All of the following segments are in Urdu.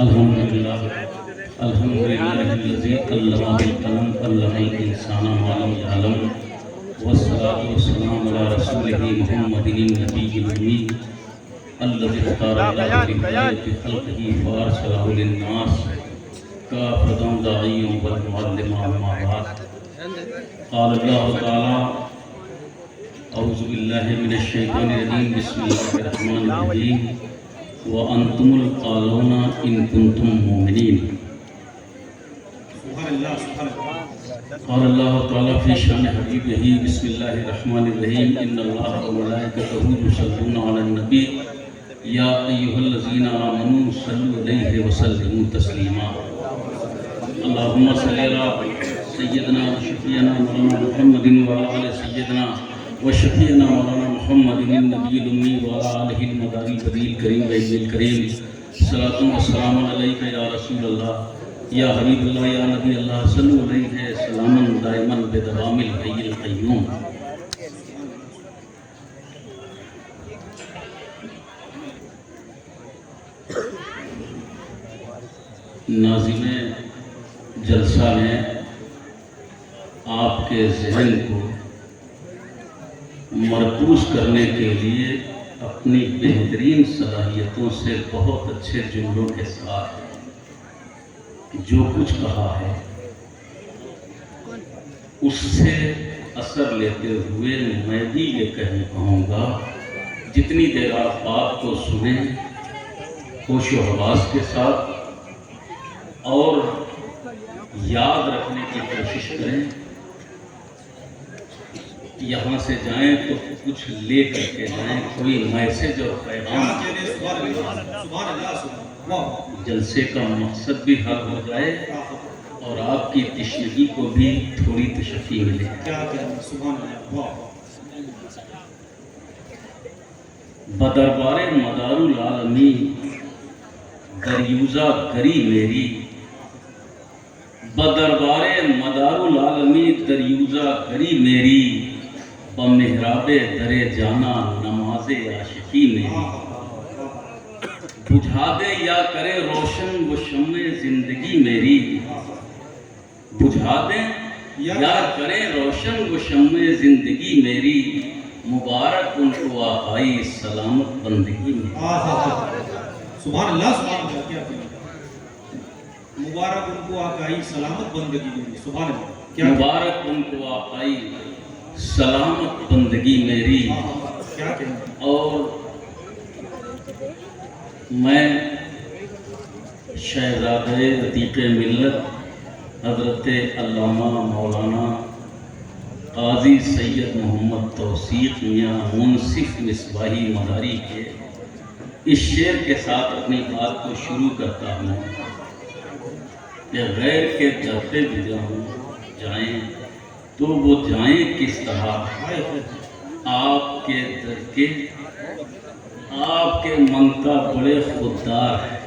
الحمدللہ الذی علم بالقلم علم الانسان ما لم يعلم والصلاة والسلام على رسوله محمد النبي الأمي الذي اختار الله لهداية خلقه فأرسله للناس كافة داعيا ومعلما أما بعد قال الله تعالى أعوذ بالله من الشيطان الرجيم بسم الله الرحمن الرحيم وأنتم القالون إن كنتم مؤمنين قال الله تعالى في شأن حبيبه بسم الله الرحمن الرحيم إن الله وملائكته يصلون على النبي يا أيها الذين آمنوا صلوا عليه وسلموا تسليما اللهم صل على سيدنا وشفيعنا مولانا محمد وعلى آل سيدنا وشفيعنا مولانا محمد النبي الأمي وعلى آله المداري البديل الكريم وابن الكريم صلاة والسلام عليك يا رسول الله یا حبیب اللہ یا نبی اللہ صلو علیہ سلاما دائما بدوام الحی القیوم ناظرین جلسہ نے آپ کے ذہن کو مرکوز کرنے کے لیے اپنی بہترین صلاحیتوں سے بہت اچھے جملوں کے ساتھ جو کچھ کہا ہے اس سے اثر لیتے ہوئے میں بھی یہ کہوں گا جتنی دیر آپ بات کو سنیں ہوش و حواس کے ساتھ اور یاد رکھنے کی کوشش کریں یہاں سے جائیں تو کچھ لے کر کے جائیں کوئی میسج اور پیغام جلسے کا مقصد بھی حل ہو جائے اور آپ کی تشنگی کو بھی تھوڑی تشفی ملے بدربار مدار العالمی دریوزہ گری میری بدربار مدار العالمی دریوزہ گری میری بمحراب در جانا نماز عاشقی میری بجھا دے یا کرے روشن وہ شمع زندگی میری بجھا دے یا کرے روشن وہ شمع زندگی میری مبارک ان کو آقائی سلامت بندگی میری سبحان اللہ سبحان اللہ کیا مبارک ان کو آقائی سلامت بندگی میری سبحان اللہ مبارک ان کو آقائی سلامت بندگی میری اور میں شہزادہ عتیق ملت حضرت علامہ مولانا قاضی سید محمد توثیق میاں منصف مصباحی مداری کے اس شعر کے ساتھ اپنی بات کو شروع کرتا ہوں کہ غیر کے در پہ بھی جائیں تو وہ جائیں کس طرح آپ کے در کے آپ کے منتا بڑے خوددار ہیں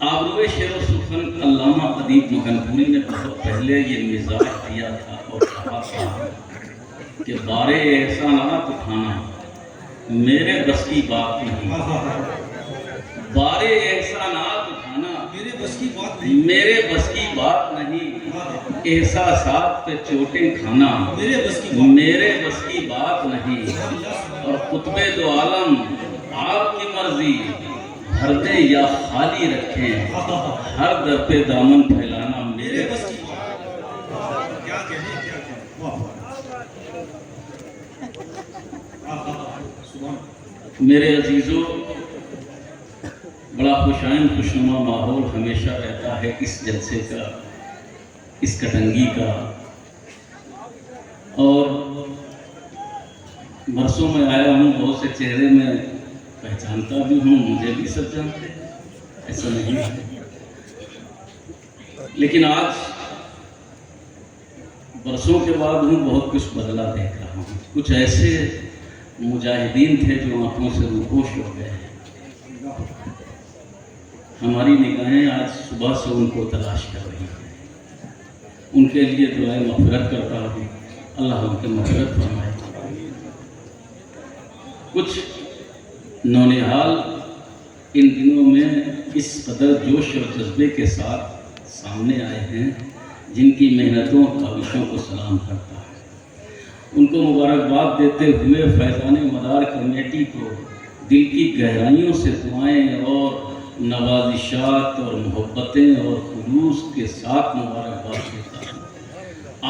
آبروئے شعر و سخن علامہ ادیب مکنپوری نے بہت پہلے یہ مزاج دیا تھا اور کہا تھا کہ بارے احسانات اٹھانا میرے بس کی بات نہیں بارے احسانات اٹھانا میرے بس کی بات نہیں احساسات پہ چوٹیں کھانا میرے بس کی بات نہیں اور قطب دو عالم آپ کی مرضی بھر دیں یا خالی رکھیں ہر در پہ دامن پھیلانا میرے بس کی بات میرے عزیزوں بڑا خوشائن خوشنما ماحول ہمیشہ رہتا ہے اس جلسے کا اس کٹنگی کا اور برسوں میں آیا ہوں بہت سے چہرے میں پہچانتا بھی ہوں مجھے بھی سب جانتے ایسا نہیں ہے لیکن آج برسوں کے بعد ہوں بہت کچھ بدلا دیکھ رہا ہوں کچھ ایسے مجاہدین تھے جو آنکھوں سے روپوش ہو گئے ہیں ہماری نگاہیں آج صبح سے ان کو تلاش کر رہی ہیں. ان کے لیے دعائیں مغفرت کرتا ہوں. اللہ ان کے مغفرت فرمائے. کچھ نونہال ان دنوں میں اس قدر جوش اور جذبے کے ساتھ سامنے آئے ہیں جن کی محنتوں اور کاوشوں کو سلام کرتا ہے. ان کو مبارکباد دیتے ہوئے فیضان مدار کمیٹی کو دل کی گہرائیوں سے دعائیں اور نوازشات اور محبتیں اور خلوص کے ساتھ مبارکباد دیتا ہوں.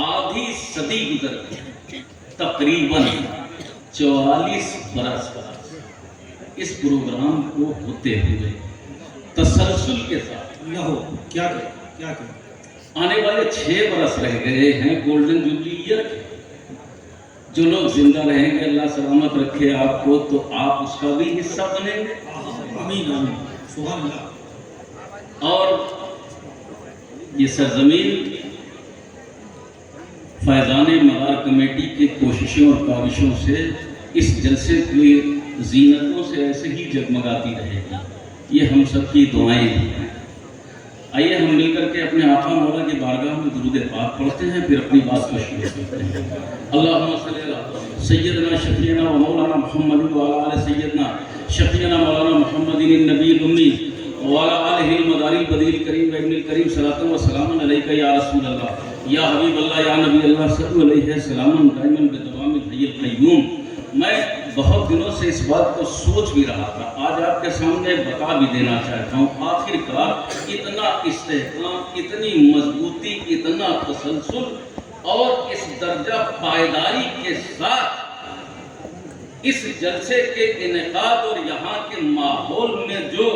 آدھی صدی گزر گئی، تقریباً 44 برس اس پروگرام کو ہوتے ہوئے تسلسل کے ساتھ کیا آنے والے 6 برس رہ گئے ہیں گولڈن جوبلی ایئر کے. جو لوگ زندہ رہیں گے اللہ سلامت رکھے آپ کو، تو آپ اس کا بھی حصہ بنیں گے. آمین آمین سبحان اللہ. اور یہ سرزمین فیضان مدار کمیٹی کی کوششوں اور کاوشوں سے اس جلسے کی زینتوں سے ایسے ہی جگمگاتی رہے گی. یہ ہم سب کی دعائیں ہیں. آئیے ہم مل کر کے اپنے آقا مولا کی بارگاہ میں درود پاک پڑھتے ہیں، پھر اپنی بات کو شروع کرتے ہیں. اللہم صلی علی سیدنا شفیعنا و مولانا محمد و علی آل سیدنا شفیعنا مولانا محمد النبی الامی و علی آلہ المداری البدیع الکریم و ابن الکریم صلاۃ و سلام علیک یا رسول اللہ یا حبیب اللہ یا نبی اللہ صلی علیہ وسلم دائما بدوام الحی القیوم. میں بہت دنوں سے اس بات کو سوچ بھی رہا تھا، آج آپ کے سامنے بتا بھی دینا چاہتا ہوں. آخر کار اتنا استحکام، اتنی مضبوطی، اتنا تسلسل اور اس درجہ پائیداری کے ساتھ اس جلسے کے انعقاد اور یہاں کے ماحول میں جو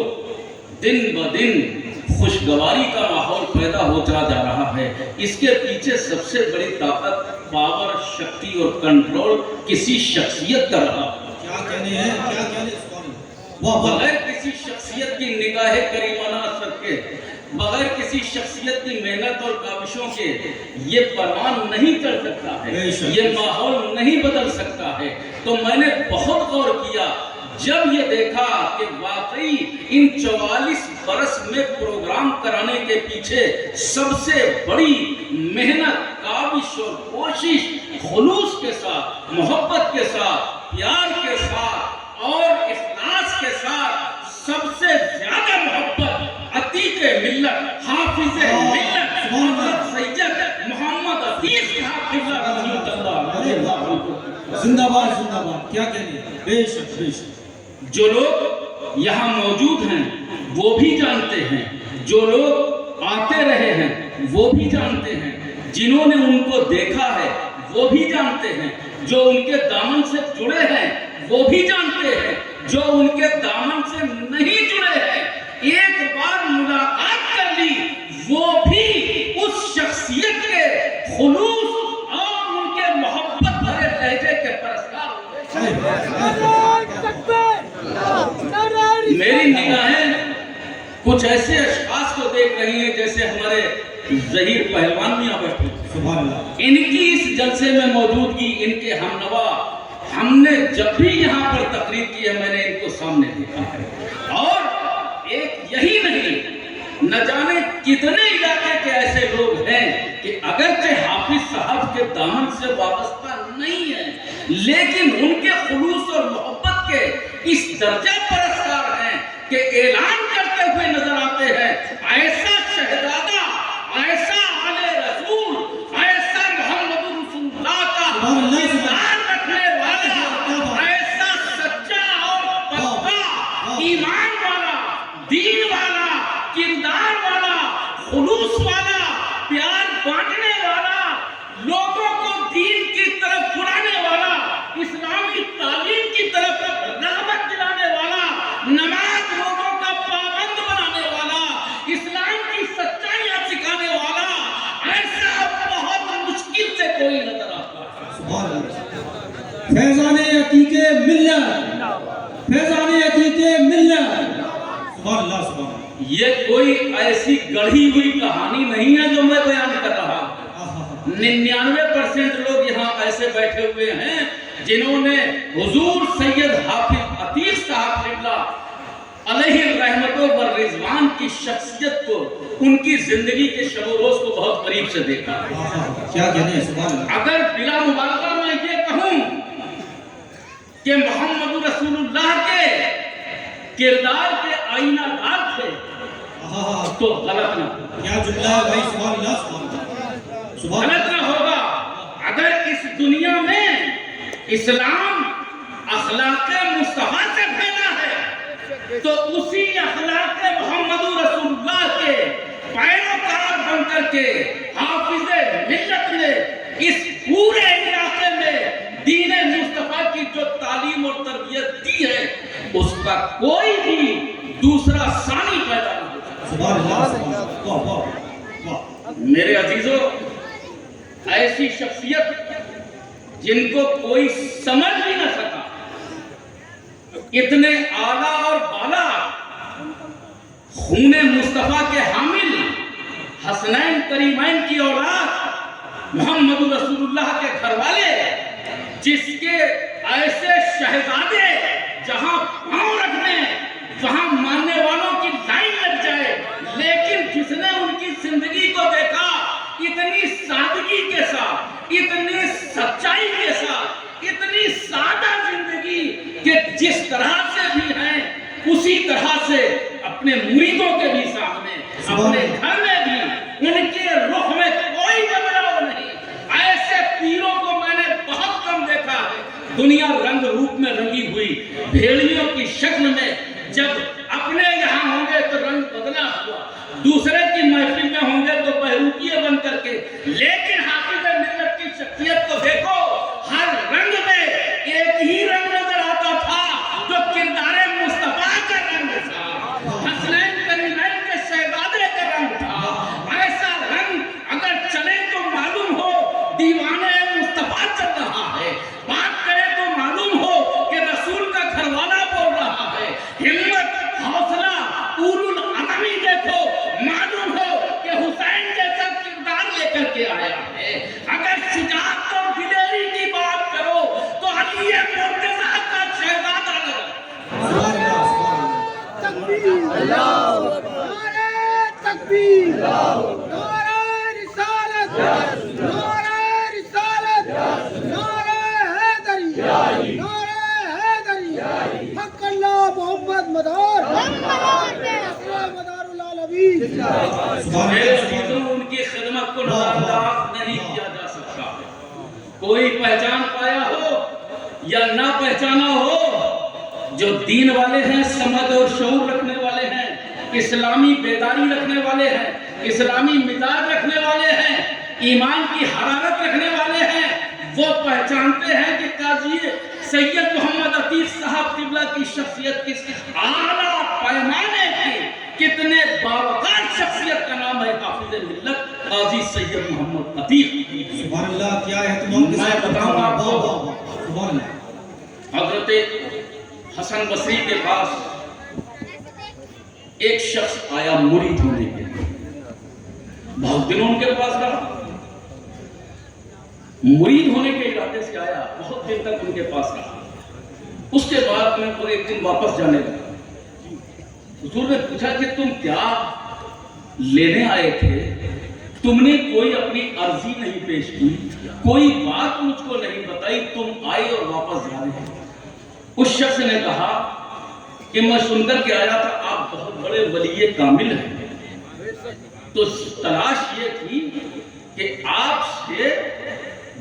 دن بدن خوشگواری کا ماحول پیدا ہوتا جا رہا ہے، اس کے پیچھے سب سے بڑی طاقت، پاور، شکتی اور کنٹرول کسی شخصیت کا رہا. کیا کہنے ہیں بغیر کسی شخصیت کی نگاہ کریمانہ اثر کے، بغیر کسی شخصیت کی محنت اور کاوشوں کے یہ پروان نہیں چل سکتا ہے، یہ ماحول نہیں بدل سکتا ہے. تو میں نے بہت غور کیا جب یہ دیکھا کہ واقعی ان 44 برس میں پروگرام کرانے کے پیچھے سب سے بڑی محنت، کاوش اور کوشش خلوص کے ساتھ، محبت کے ساتھ، پیار کے ساتھ اور اخلاص کے ساتھ سب سے زیادہ محبت عتیق ملت، حافظ ملت حضرت سید محمد عتیق حافظ رضی اللہ زندہ باد زندہ باد. کیا کہنے ہیں؟ بے شک بے شک. جو لوگ یہاں موجود ہیں وہ بھی جانتے ہیں، جو لوگ آتے رہے ہیں وہ بھی جانتے ہیں، جنہوں نے ان کو دیکھا ہے وہ بھی جانتے ہیں، جو ان کے دامن سے جڑے ہیں وہ بھی جانتے ہیں، جو ان کے دامن سے نہیں جڑے ہیں ایک بار ملاقات کر لی وہ بھی اس شخصیت کے خلوص اور ان کے محبت بھرے لہجے کے پرستار ہوئے. میری نگاہیں کچھ ایسے اشخاص کو دیکھ رہی ہیں جیسے ہمارے ظہیر پہلوان میاں بیٹھے. سبحان اللہ. ان کی اس جلسے میں موجودگی، ان کے ہمنوا، ہم نے جب بھی یہاں پر تقریر کی ہے میں نے ان کو سامنے دیکھا ہے. اور ایک یہی نہیں، نہ جانے کتنے علاقے کے ایسے لوگ ہیں کہ اگرچہ حافظ صاحب کے دامن سے وابستہ نہیں ہیں لیکن ان کے خلوص اور محبت کے اس درجہ پرستار ہیں کہ اعلان کرتے ہوئے نظر آتے ہیں، ایسا شہزادہ، ایسا آل رسول، ایسا محمد رسول اللہ کا کردار رکھنے والا، ایسا سچا اور پختہ ایمان والا، دین والا، کردار والا، خلوص والا، پیار بانٹنے والا، لوگوں کو دین کی طرف بلانے والا، اسلامی تعلیم کی طرف رغبت دلانے والا، نماز لوگوں کا پابند بنانے والا، اسلام کی سچائیاں سکھانے والا، ایسا بہت مشکل سے کوئی نظر آتا ہے. سبحان اللہ. فیضان عتیق ملت، فیضان عتیق ملت. سبحان اللہ سبحان اللہ. یہ کوئی ایسی گڑھی ہوئی کہانی نہیں ہے جو میں بیان کر رہا ہوں. 99% لوگ یہاں ایسے بیٹھے ہوئے ہیں جنہوں نے حضور سید حافظ عتیق صاحب علیہ رحمتوں و رضوان کی شخصیت کو، ان کی زندگی کے شب و روز کو بہت قریب سے دیکھا۔ کیا کہنے ہیں، سبحان اللہ۔ اگر بلا مبالغہ میں یہ کہوں کہ محمد رسول اللہ کے کردار کے آئینہ دار تھے تو غلط نہ ہوگا۔ کیا جملہ ہے بھائی، سبحان اللہ، سبحان اللہ، سبحان غلط نہ ہوگا اگر اس دنیا میں اسلام اخلاق مصطفیٰ سے پھیلا ہے تو اسی اخلاق محمد رسول اللہ کے پیروکار بن کر کے حافظ ملت نے اس پورے علاقے میں دین مصطفیٰ کی جو تعلیم اور تربیت دی ہے اس کا کوئی بھی دوسرا ثانی پیدا نہیں ہو سکتا۔ سبحان اللہ، سبحان اللہ، واہ واہ واہ۔ میرے عزیزوں، ایسی شخصیت جن کو کوئی سمجھ بھی نہ سکا، اتنے اعلیٰ اور بالا خون مصطفیٰ کے حامل حسنین کریمین کی اولاد محمد رسول اللہ کے گھر والے، جس کے ایسے شہزادے جہاں پاؤں رکھنے وہاں ماننے والوں کی لائن لگ جائے، لیکن جس نے ان کی زندگی کو دیکھا اتنی سادگی کے ساتھ، اتنی سچائی کے ساتھ، اتنی سادہ زندگی کہ جس طرح سے بھی ہیں اسی طرح سے اپنے مریدوں کے بھی سامنے، اپنے گھر میں بھی ان کے رخ میں کوئی بدلاؤ نہیں۔ ایسے پیروں کو میں نے بہت کم دیکھا ہے۔ دنیا رنگ روپ میں رنگی ہوئی، بھیڑیوں کی شکل میں، جب اپنے یہاں ہوں گے تو رنگ بدلا ہوا، دوسرے کی محفل میں ہوں گے تو بہروپیے بن کر کے، لیکن حافظ ملت کی شخصیت کو دیکھو، ہر رنگ میں ایک ہی رنگ نظر آتا تھا جو کردار مصطفیٰ کا رنگ تھا، حسنین کریمین کے شہزادے کا رنگ تھا۔ ایسا رنگ اگر چلے تو معلوم ہو دیوانے مصطفیٰ چل رہا ہے، بات کرے تو معلوم ہو کہ رسول کا گھر والا بول رہا ہے۔ ہمت، حوصلہ، اولو العزمی دیکھو، معلوم ہو کہ حسین جیسا کردار لے کر کے آیا ہے۔ اگر شجاعت اور دلیری کی بات کرو تو علی مرتضیٰ کا شہزادہ لگا۔ سبحان اللہ، سبحان اللہ۔ تکبیر، نعرہ رسالت، نعرہ رسالت، نعرہ حیدری، نعرہ حیدری، حق اللہ محمد مدار، اسلام مدار العالمین۔ میرے عزیزوں، ان کی خدمت کو نظر انداز نہیں کیا جا سکتا۔ کوئی پہچان پایا ہو یا نہ پہچانا ہو، جو دین والے ہیں، سمجھ اور شعور رکھنے والے ہیں، اسلامی بیداری رکھنے والے ہیں، اسلامی مزاج رکھنے والے ہیں، ایمان کی حرارت رکھنے والے ہیں، وہ پہچانتے ہیں کہ قاضی سید محمد عتیق صاحب قبلہ کی شخصیت کس اعلیٰ پیمانے کی، کتنے باوقار شخصیت کا نام ہے حافظ ملت قاضی سید محمد عتیق۔ سبحان اللہ، کیا اہتمام کے ساتھ میں بتاؤں آپ کو، واہ واہ واہ، سبحان اللہ۔ حضرت حسن بصری کے پاس ایک شخص آیا مرید ہونے کے لیے، بہت دنوں ان کے پاس رہا، مرید ہونے کے ارادے سے آیا، بہت دن تک ان کے پاس رہا۔ اس کے بعد میں کو ایک دن واپس جانے لگا۔ حضور نے پوچھا کہ تم کیا لینے آئے تھے؟ تم نے کوئی اپنی عرضی نہیں پیش کی، کوئی بات مجھ کو نہیں بتائی، تم آئے اور واپس جا رہے ہیں۔ اس شخص نے کہا کہ میں سن کر کے آیا تھا آپ بہت بڑے ولی کامل ہیں، تو تلاش یہ تھی کہ آپ سے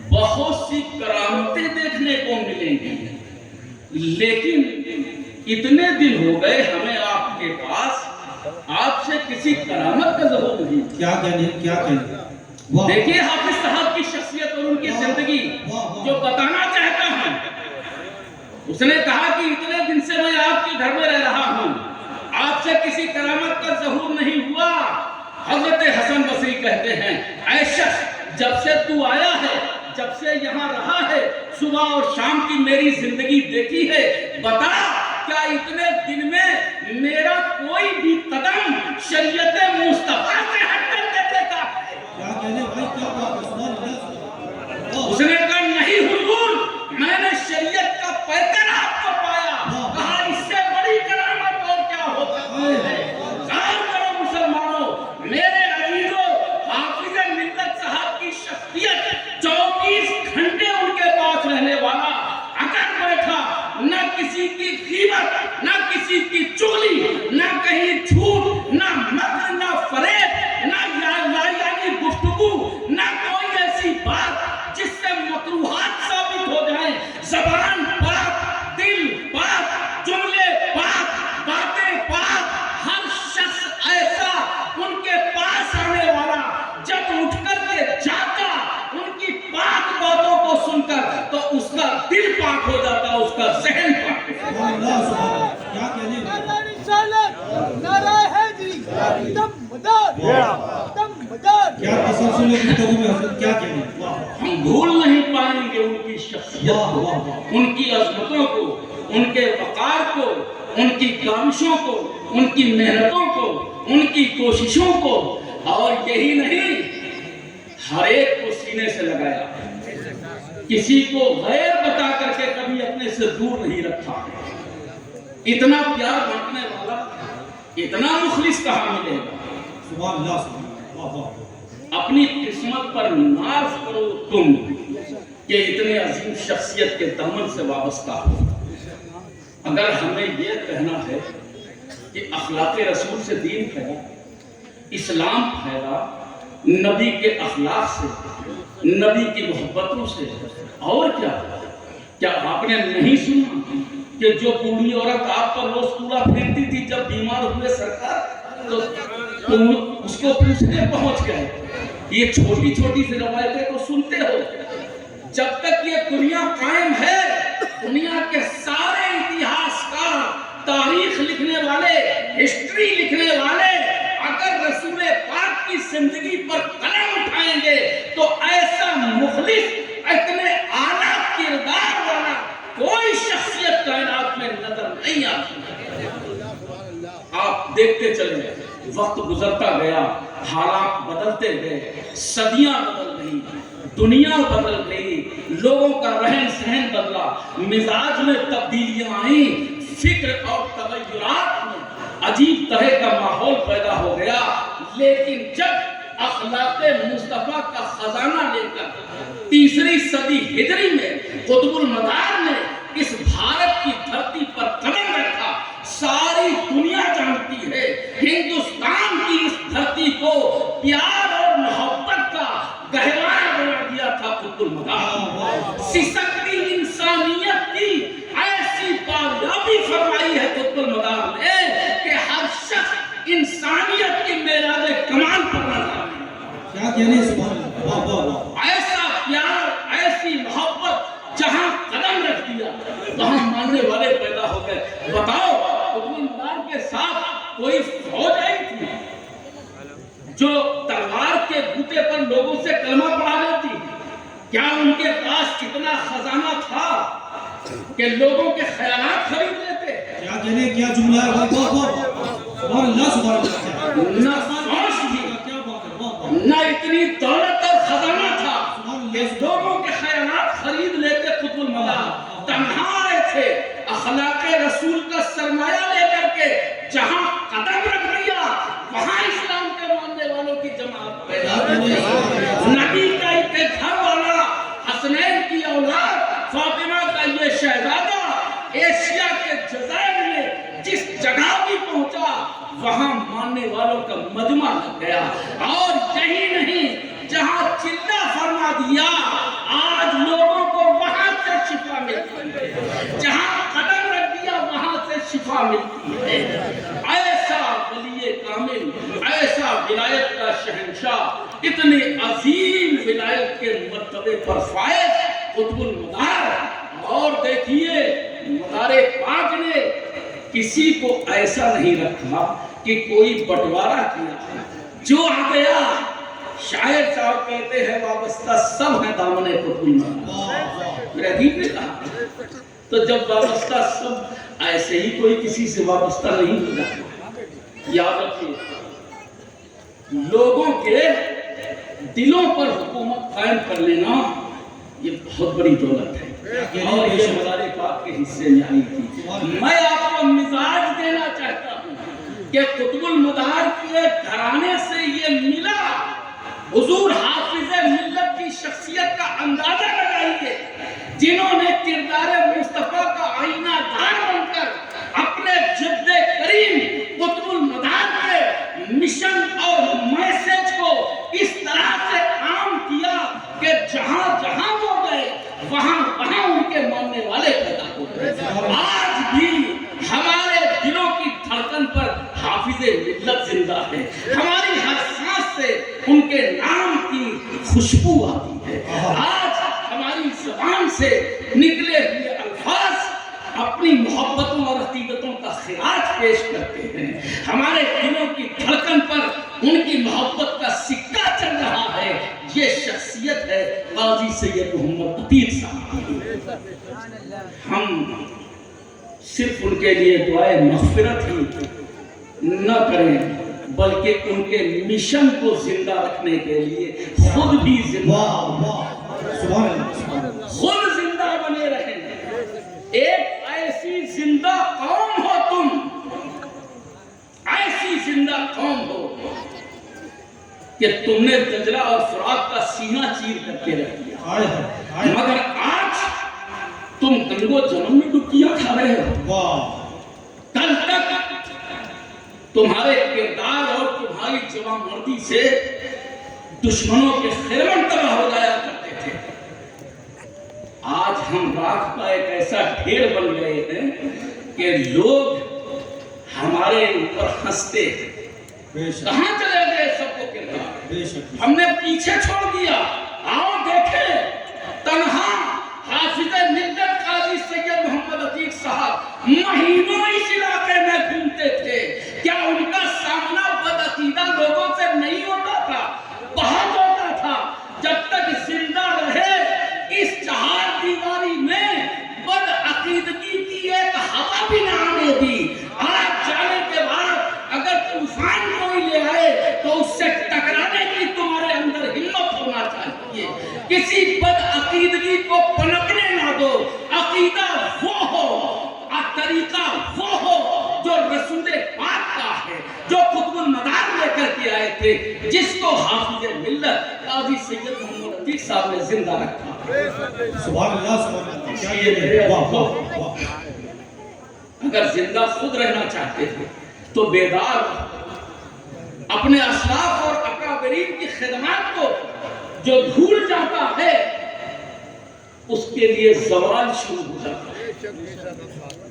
بہت سی کرامتیں دیکھنے کو ملیں گی، لیکن اتنے دن ہو گئے ہمیں آپ کے پاس آپ سے کسی کرامت کا ظہور نہیں۔ کیا کہنے، کیا کہنے۔ دیکھیے حافظ صاحب کی شخصیت اور ان کی زندگی جو بتانا چاہتا ہوں۔ اس نے کہا کہ اتنے دن سے میں آپ کے گھر میں رہ رہا ہوں، آپ سے کسی کرامت کا ظہور نہیں ہوا۔ حضرت حسن بصری کہتے ہیں اے شخص، جب سے تو آیا ہے، جب سے یہاں رہا ہے، صبح اور شام کی میری زندگی دیکھی ہے، بتا کیا اتنے دن میں میرا کوئی بھی قدم شریعت مصطفیٰ سے ہٹ کر کے دیکھا ہے؟ کیا کہنے بھائی، کیا بات ہے، سبحان اللہ۔ اس نے کہا نہیں حضور، میں نے شریعت کا پیکر آپ کو پایا۔ کہا اس سے بڑی کرامت اور کیا ہوگا؟ کیا تسلسل گفتگو میں حضرت کیا کہنے ہم بھول نہیں پائیں گے ان کی شخصیت کو، ان کی عظمتوں کو، ان کے وقار کو، ان کی کاوشوں کو، ان کی محنتوں کو، ان کی کوششوں کو، اور یہی نہیں ہر ایک کو سینے سے لگایا، کسی کو غیر بتا کر کے کبھی اپنے سے دور نہیں رکھا۔ اتنا پیار بانٹنے والا، اتنا مخلص کہاں ملے گا؟ سبحان اللہ سبحان اللہ، واہ واہ۔ اپنی قسمت پر ناز کرو تم کہ اتنے عظیم شخصیت کے دامن سے وابستہ ہو۔ اگر ہمیں یہ کہنا ہے کہ اخلاق رسول سے دین پھیلا، اسلام پھیلا، نبی کے اخلاق سے، نبی کی محبتوں سے، اور کیا آپ نے نہیں سنا کہ جو بوڑھی عورت آپ پر روز کوڑا پھینکتی تھی جب بیمار ہوئے سرکار، تو اس کو پوچھنے پہنچ گئے؟ یہ چھوٹی چھوٹی سی روایتیں تو سنتے ہو، جب تک یہ دنیا قائم ہے دنیا کے سارے اتہاسکار، تاریخ لکھنے والے، ہسٹری لکھنے والے اگر رسول پاک کی زندگی پر قلم اٹھائیں گے تو ایسا مخلص، اتنے اعلیٰ کردار والا کوئی شخصیت کائنات میں نظر نہیں آتی۔ آپ دیکھتے چلیں، وقت گزرتا گیا، حالات بدلتے گئے، صدیاں بدل گئی، دنیا بدل گئی، لوگوں کا رہن سہن بدلا، مزاج میں تبدیلیاں آئیں، فکر اور تغیرات میں عجیب طرح کا ماحول پیدا ہو گیا۔ لیکن جب اخلاق مصطفیٰ کا خزانہ لے کر تیسری صدی ہجری میں قطب المدار نے اس بھارت کی دھرتی پر قدم رکھا، ساری دنیا جانتی ہے ہندوستان کی اس دھرتی کو پیار اور محبت کا گہوارہ بنا دیا تھا قطب المدار۔ سسکتی انسانیت کی ایسی کامیابی فرمائی ہے قطب المدار نے کہ ہر شخص انسانیت کی معراج کمال پر نظر آئی۔ کیا کہنے سبحان اللہ، واہ واہ واہ۔ ایسا پیار، ایسی محبت جہاں قدم رکھ دیا وہاں ماننے والے پیدا ہو گئے۔ بتاؤ قطب المدار کے ساتھ کوئی فوج آئی تھی جو تلوار کے بوتے پر لوگوں سے کلمہ پڑھا لیتی؟ کیا ان کے پاس کتنا خزانہ تھا کہ لوگوں کے خیالات خرید لیتے؟ کیا کہنے، کیا جملہ ہے، واہ واہ واہ، سبحان اللہ سبحان اللہ۔ نہ فوج تھی، کیا بات ہے، واہ واہ۔ نہ اتنی دولت اور خزانہ تھا کہ لوگوں کے خیالات خرید لیتے۔ قطب المدار تنہا آئے تھے، اخلاق رسول کا سرمایہ لے کر کے جہاں قدم رکھ دیا وہاں اسلام کے ماننے والوں کی جماعت پیدا ہوئی۔ نبی کا ایک گھر والا، حسنین کی اولاد، فاطمہ کا یہ شہزادہ ایشیا کے جزائر میں جس جگہ بھی پہنچا وہاں ماننے والوں کا مجمع لگ گیا۔ اور یہی نہیں، جہاں چلہ فرما دیا آج لوگوں کو وہاں سے شفا ملتی ہے، جہاں قدم رکھ دیا وہاں سے شفا ملتی ہے۔ ایسا ولی کامل، ایسا ولایت کا شہنشاہ، اتنے عظیم ولایت کے مرتبے پر فائز قطب المدار۔ اور دیکھیے مدار پاک نے کسی کو ایسا نہیں رکھا کہ کوئی بٹوارا کیا، جو آ گیا شاعر صاحب کہتے ہیں وابستہ سب ہیں دامن قطب المدار۔ میرے ادیب نے کہا تو جب وابستہ سب، ایسے ہی کوئی کسی سے وابستہ نہیں ہوگا۔ یاد رکھیے لوگوں کے دلوں پر حکومت قائم کر لینا یہ بہت بڑی دولت ہے، اور یہ مدار پاک کے حصے میں آئی تھی۔ میں آپ کو مزاج دینا چاہتا ہوں کہ قطب المدار کے گھرانے سے یہ ملا۔ حضور حافظ ملت کی شخصیت کا اندازہ لگائیے، جنہوں نے کردار مصطفیٰ کا آئینہ دار بن کر اپنے جد کریم قطب المدار کے مشن اور میسج کو اس طرح سے عام کیا کہ جہاں جہاں وہ گئے وہاں وہاں ان کے ماننے والے پیدا ہو گئے۔ آج بھی ہمارے دلوں کی دھڑکن پر حافظ ملت زندہ ہے، ہماری ہر سانس سے ان کے نام کی خوشبو آتی ہے۔ آج ہماری زبان سے نکلے ہوئے الفاظ اپنی محبتوں اور عقیدتوں کا خراج پیش کرتے ہیں. ہمارے دلوں کی دھڑکن پر ان کی محبت کا سکہ چل رہا ہے. یہ شخصیت ہے قاضی سید محمد عتیق صاحب. ہم صرف ان کے لیے دعائے مغفرت ہی نہ کریں بلکہ ان کے مشن کو زندہ رکھنے کے لیے خود بھی زندہ خود زندہ بنے رہیں. ایک ایسی زندہ قوم ہو تم، ایسی زندہ قوم ہو کہ تم نے دجلہ اور فرات کا سینہ چیر کر کے رکھ دیا، مگر آج تم گنگو جنم میں ڈبکیاں کھا رہے ہو. کل تک تمہارے کردار اور تمہاری جوان مردی سے دشمنوں کے خرمن تباہ ہو جایا کرتے تھے. آج ہم راکھ کا ایک ایسا ڈھیر بن گئے ہیں کہ لوگ ہمارے اوپر ہنستے ہیں. کہاں چلے گئے سب کو کردار؟ ہم نے پیچھے چھوڑ دیا. آؤ دیکھیں تنہا حافظ ملت قاضی سید محمد عتیق صاحب مہینوں اس علاقے میں گھومتے تھے. کیا ان کا سامنا بدعقیدہ لوگوں سے نہیں ہوتا تھا؟ بہت ہوتا تھا. جب تک زندہ رہے اس چہار دیواری میں بدعقیدگی کی ایک ہوا بھی نہ آنے دی. آج جانے کے بعد اگر طوفان کوئی لے آئے تو اس سے ٹکرانے کی تمہارے اندر ہمت ہونا چاہیے. کسی بدعقیدگی کو پنپنے نہ دو. عقیدہ وہ ہو، طریقہ وہ ہو جو رسول پاک کا ہے، جو قطب المدار لے کر کے آئے تھے، جس کو حافظ ملت قاضی سید محمد عتیق صاحب نے زندہ رکھا. سبحان اللہ سبحان اللہ. اگر زندہ خود رہنا چاہتے تھے تو بیدار اپنے اسلاف اور اکابرین کی خدمات کو جو بھول جاتا ہے اس کے لیے زوال شروع ہو جاتا ہے.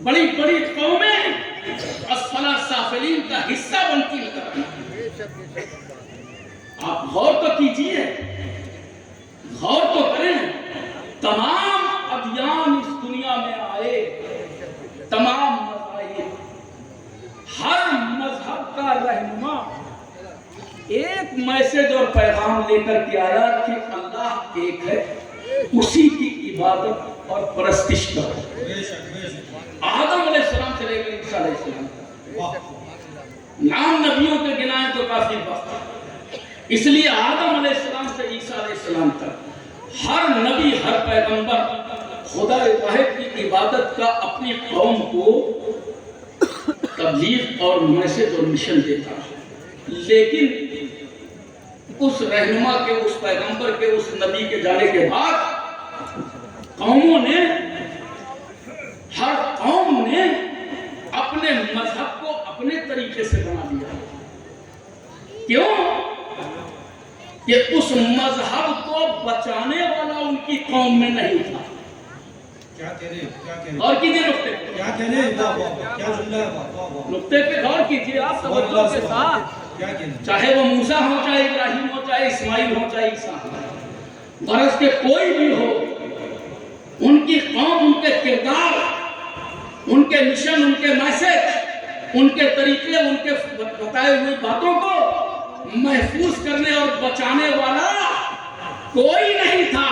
بڑی بڑی قومیں اسفلا سافلین کا حصہ بنتی نظر. آپ غور تو کیجئے، غور تو کریں. تمام ادیان اس دنیا میں آئے، تمام مذاہب، ہر مذہب کا رہنما ایک میسج اور پیغام لے کر کے آیا کہ اللہ ایک ہے، اسی کی عبادت اور پرستش کرو. آدم علیہ السلام سے لے کر عیسیٰ علیہ السلام، نام نبیوں کے گنائیں تو کافی وقت. اس لیے آدم علیہ السلام سے عیسیٰ علیہ السلام تک ہر نبی، ہر پیغمبر خدا واحد کی عبادت کا اپنی قوم کو تبلیغ اور میسج اور مشن دیتا ہے. لیکن اس رہنما کے، اس پیغمبر کے، اس نبی کے جانے کے بعد قوموں نے، ہر قوم نے اپنے مذہب کو اپنے طریقے سے بنا لیا. کیوں؟ کہ اس مذہب کو بچانے والا ان کی قوم میں نہیں تھا. اور کیجئے نقطے پہ غور کیجئے آپ توجہ کے ساتھ. چاہے وہ موسیٰ ہو، چاہے ابراہیم ہو، چاہے اسماعیل ہو، چاہے عیسیٰ ہو، غرض کے کوئی بھی ہو، ان کی قوم، ان کے کردار، ان کے مشن، ان کے میسج، ان کے طریقے، ان کے بتائے ہوئے باتوں کو محفوظ کرنے اور بچانے والا کوئی نہیں تھا.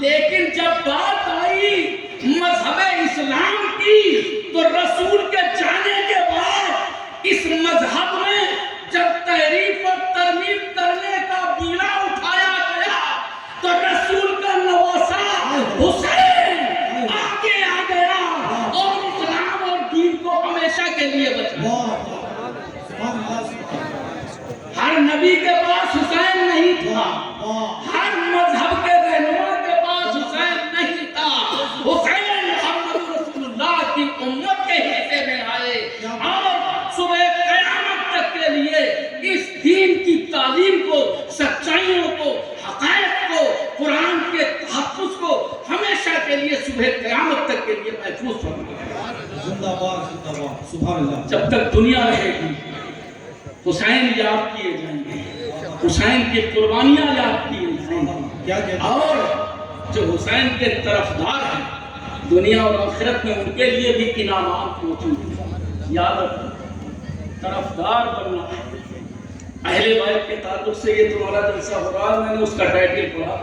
لیکن جب بات آئی مذہب اسلام کی تو رسول کے جانے کے بعد اس مذہب میں جب تحریف اور ترمیم کرنے کا بیڑا اٹھایا گیا تو رسول کا نواسا حسین آگے آ گیا اور اسلام اور دین کو ہمیشہ کے لیے بچایا. ہر نبی کے پاس حسین نہیں تھا، ہر مذہب کے رہنما کے پاس حسین نہیں تھا. حسین محمد رسول اللہ کی امت کے حصے میں آئے اور صبح قیامت تک کے لیے اس دین کی تعلیم کو، سچائیوں کو، حقائق کو، قرآن کے تحفظ کو ہمیشہ کے لیے صبح قیامت تک کے لیے محفوظ فرمایا. زندہ باد، زندہ باد، سبحان اللہ. جب تک دنیا رہے گی حسین یاد کیے جائیں گے، حسین کی قربانیاں یاد کیے جائیں گے، اور جو حسین کے طرفدار ہیں دنیا اور آخرت میں ان کے لیے بھی انعامات موجود ہیں. یاد رکھیں طرفدار بننا. اہل بیت کے تعلق سے یہ تمہارا جلسہ ہو رہا ہے, میں نے اس کا ٹائٹل پڑھا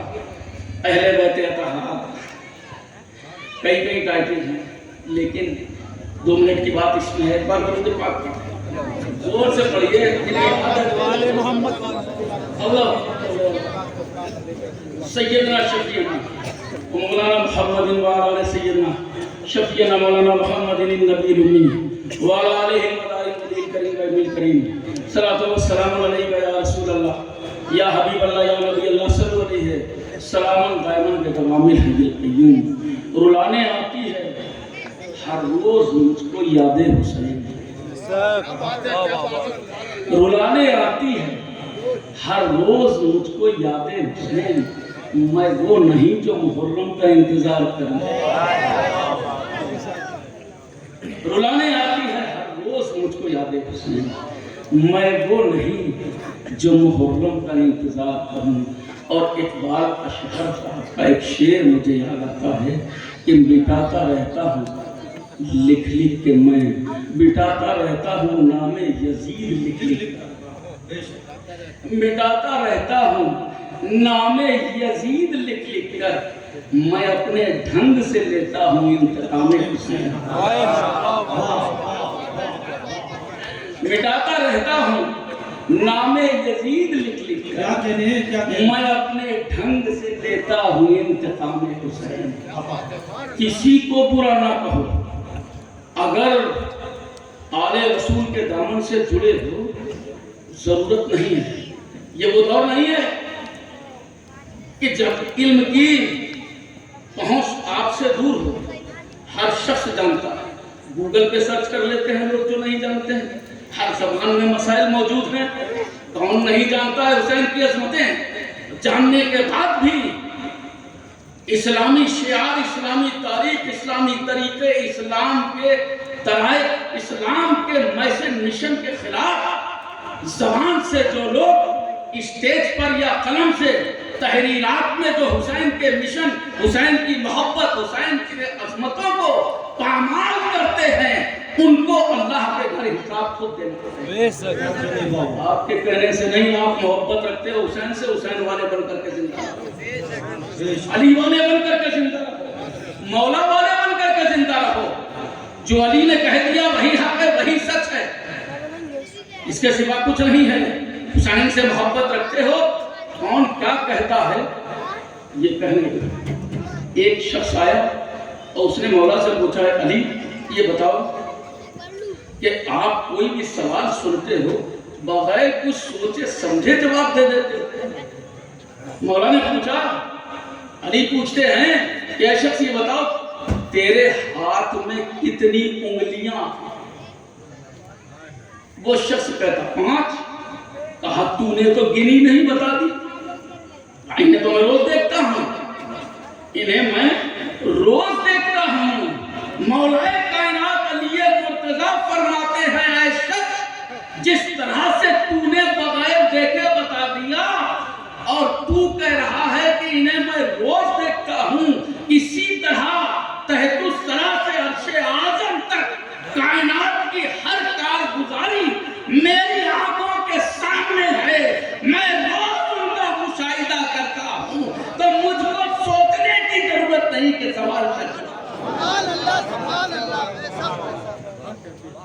اہل بیت اطہار. کئی ٹائٹل ہیں, لیکن 2 منٹ کی بات اس میں ہے. ایک بار درود پاک زور سے پڑھیے. اللہ سیدنا شفیعنا مولانا محمد وعلى سیدنا شفیعنا مولانا محمد النبی الامی وعلى آلہ الملائکۃ الکریم الکریم صلاۃ و سلام علیک یا رسول اللہ یا حبیب اللہ یا نبی اللہ صلی اللہ علیہ سلام دائما بدوام الحی القیوم. رلانے آتی ہے ہر روز مجھ کو یاد حسین, رلانے آتی ہے ہر روز مجھ کو یاد حسین. میں وہ نہیں جو محرم کا انتظار کروں. رلانے آتی ہے ہر روز مجھ کو یاد حسین. میں وہ نہیں جو محرم کا انتظار کروں. اور اقبال اشہر صاحب کا ایک شعر مجھے یاد آتا ہے کہ مٹاتا رہتا ہوں لکھ لکھ کے, میں مٹاتا رہتا ہوں نام یزید لکھ لکھ کر, مٹاتا رہتا ہوں نام یزید لکھ لکھ کر. میں اپنے ڈھنگ سے لیتا ہوں انتقام حسین. مٹاتا رہتا ہوں نام یزید لکھ لکھ کر, میں اپنے ڈھنگ سے لیتا ہوں انتقام حسین. کسی کو برا نہ کہو اگر آل رسول کے دامن سے جڑے ہو, ضرورت نہیں ہے. یہ وہ دور نہیں ہے کہ جب علم کی پہنچ آپ سے دور ہو. ہر شخص جانتا ہے, گوگل پہ سرچ کر لیتے ہیں لوگ جو نہیں جانتے ہیں. ہر زبان میں مسائل موجود ہیں. کون نہیں جانتا ہے حسین کی عظمتیں؟ جاننے کے بعد بھی اسلامی شعار, اسلامی تاریخ, اسلامی طریقے, اسلام کے طرائق, اسلام کے مشن کے خلاف زبان سے جو لوگ اسٹیج پر یا قلم سے تحریرات میں جو حسین کے مشن, حسین کی محبت, حسین کی عظمتوں کو پامال کرتے ہیں, ان کو اللہ کے گھر حساب خود دینا. آپ کے کہنے سے نہیں, آپ محبت رکھتے ہو حسین سے, حسین والے بن کر کے زندہ رہو, علی والے بن کر کے زندہ رہو, مولا والے بن کر کے زندہ رہو. جو علی نے کہہ دیا وہی حق ہے, وہی سچ ہے, اس کے سوا کچھ نہیں ہے. حسین سے محبت رکھتے ہو, کون کیا کہتا ہے یہ کہنے کا. ایک شخص آیا اور اس نے مولا سے پوچھا, علی یہ بتاؤ کہ آپ کوئی بھی سوال سنتے ہو بغیر کچھ سوچے سمجھے جواب دے دیتے ہو. مولا نے پوچھا, علی پوچھتے ہیں کہ اے شخص یہ بتاؤ تیرے ہاتھ میں کتنی انگلیاں؟ وہ شخص کہتا 5. کہا تو نے تو گنی نہیں بتا دی. انہیں تو میں روز دیکھتا ہوں, انہیں میں روز دیکھتا ہوں. مولا کائنات علی مرتضیٰ فرماتے ہیں اے شخص جس طرح سے تو نے بغیر دیکھے بتا دیا اور تو کہہ رہا ہے کہ انہیں میں روز دیکھتا ہوں, اسی طرح تحت الثری سے عرش اعظم تک کائنات کی ہر کارگزاری میری آنکھوں کے سامنے ہے. میں روز ان کا مشاہدہ کرتا ہوں, تو مجھ کو سوچنے کی ضرورت نہیں کہ سوال کرنا.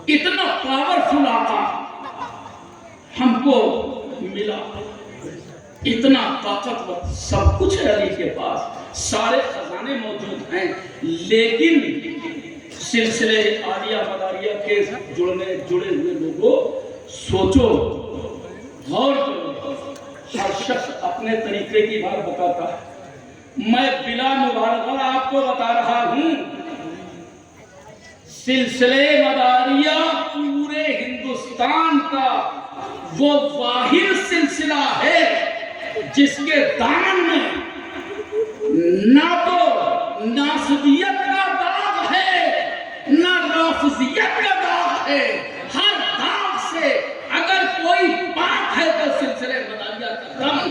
اتنا پاورفل آقا ہم کو ملا, اتنا طاقتور, سب کچھ ہے علی کے پاس, سارے خزانے موجود ہیں, لیکن سلسلے عالیہ مداریہ کے جڑے ہوئے لوگوں سوچو, غور کرو. ہر شخص اپنے طریقے کی بات بتاتا ہے. میں بلا مبالغہ آپ کو بتا رہا ہوں, سلسلے مداریہ پورے ہندوستان کا وہ واحد سلسلہ ہے جس کے دامن میں نہ تو ناصبیت کا داغ ہے نہ رافضیت کا داغ ہے. ہر داغ سے اگر کوئی پاک ہے تو سلسلے مداریہ کا دامن.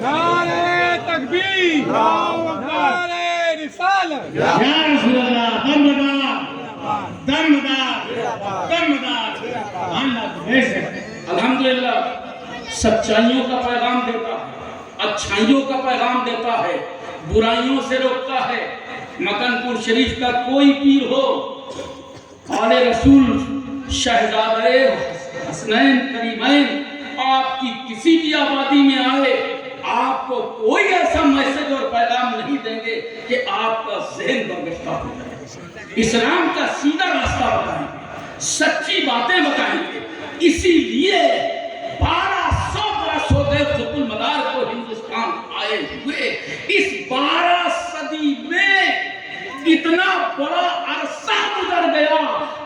نعرہ تکبیر, نعرہ رسالت. یا رسول اللہ, دمدار, دمدار, دمدار. الحمدللہ سچائیوں کا پیغام دیتا ہے، اچھائیوں کا پیغام دیتا ہے، برائیوں سے روکتا ہے۔ مکن پور شریف کا کوئی پیر ہو، آل رسول شہزادہ حسنین کریمین آپ کی کسی بھی آبادی میں آئے، آپ کو کوئی ایسا میسج اور پیغام نہیں دیں گے کہ آپ کا ذہن برگشتہ ہو جائے۔ اسلام کا سیدھا راستہ بتائیں گے، سچی باتیں بتائیں گے۔ اسی لیے 1200 برس ہو گئے قطب المدار کو ہندوستان آئے ہوئے۔ اس 12 صدی میں اتنا بڑا عرصہ گزر گیا،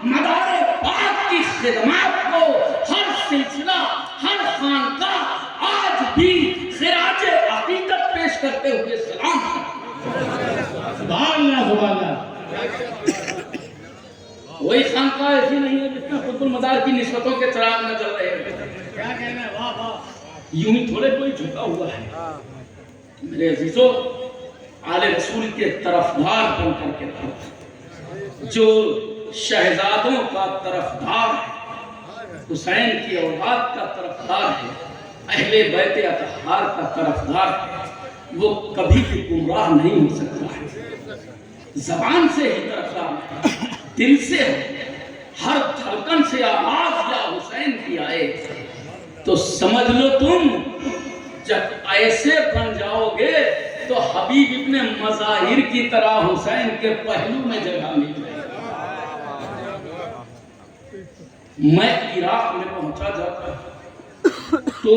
مدار پاک کی خدمات کو ہر سلسلہ، ہر خانقاہ آج بھی خراج عقیدت پیش کرتے ہوئے سلام کرتے۔ سبحان اللہ سبحان اللہ۔ کوئی خانقاہ ایسی نہیں ہے جس میں قطب المدار کی نسبتوں کے چراغ نہ جل رہے ہیں۔ کیا کہنا ہے، واہ واہ۔ یوں ہی تھوڑے کوئی جھکا ہوا ہے۔ میرے عزیزوں، آل رسول کے طرفدار بن کر کے رہو، جو شہزادوں کا طرفدار ہے، حسین کی اولاد کا طرفدار ہے، اہل بیت اطہار کا طرفدار ہے، وہ کبھی بھی گمراہ نہیں ہو سکتا ہے۔ زبان سے ہی طرفدار ہے، دل سے ہے، ہر دھڑکن سے آواز یا حسین کی آئے تو سمجھ لو تم جب ایسے بن جاؤ گے تو حبیب ابن مظاہر کی طرح حسین کے پہلو میں جگہ مل جائے۔ میں عراق میں پہنچا جاتا تو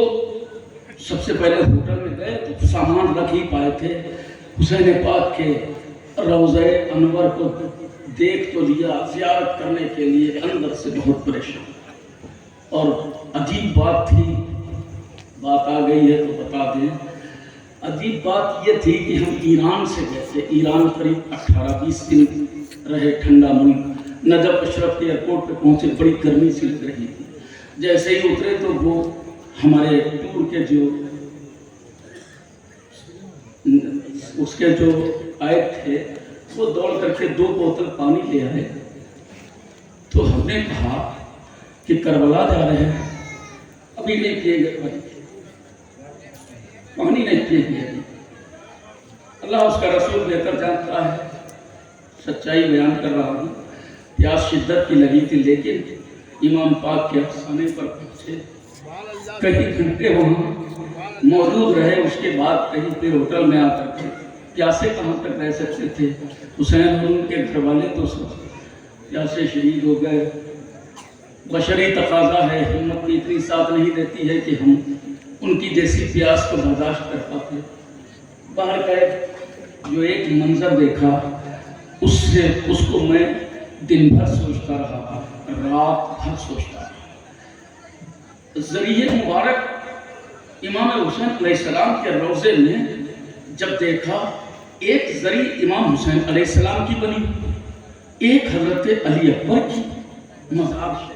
سب سے پہلے ہوٹل میں گئے تو سامان رکھ ہی پائے تھے، حسین پاک کے روضہ انور کو دیکھ تو لیا، زیارت کرنے کے لیے اندر سے بہت پریشان۔ اور عجیب بات تھی، بات آ گئی ہے تو بتا دیں، عجیب بات یہ تھی کہ ہم ایران سے گئے تھے، ایران قریب 18-20 دن رہے، ٹھنڈا ملک۔ نجف اشرف کے ایئرپورٹ پہ پہنچے، بڑی گرمی سی لگ رہی تھی۔ جیسے ہی اترے تو وہ ہمارے ٹور کے جو اس کے جو آئے تھے وہ دوڑ کر کے 2 بوتل پانی لے آئے۔ تو ہم نے کہا کہ کربلا جا رہے ہیں، ابھی نہیں پیے گئے پانی نہیں پیے گئے۔ اللہ اس کا رسول بہتر جانتا ہے، سچائی بیان کر رہا ہوں۔ پیاس شدت کی لگی تھی، لیکن امام پاک کے افسانے پر پہنچے، کئی گھنٹے وہاں موجود رہے، اس کے بعد کہیں پھر ہوٹل میں آ کر کے پیاسے کہاں تک رہ سکتے تھے۔ حسین اور ان کے گھر والے تو سب پیاسے شہید ہو گئے۔ بشری تقاضا ہے، ہمت کی اتنی ساتھ نہیں دیتی ہے کہ ہم ان کی جیسی پیاس کو برداشت کر پاتے۔ باہر گئے، جو ایک منظر دیکھا اس کو میں دن بھر سوچتا رہا، رات بھر سوچتا رہا۔ ذریعہ مبارک امام حسین علیہ السلام کے روضے میں جب دیکھا، ایک زری امام حسین علیہ السلام کی بنی، ایک حضرت علی اکبر کی مزار ہے،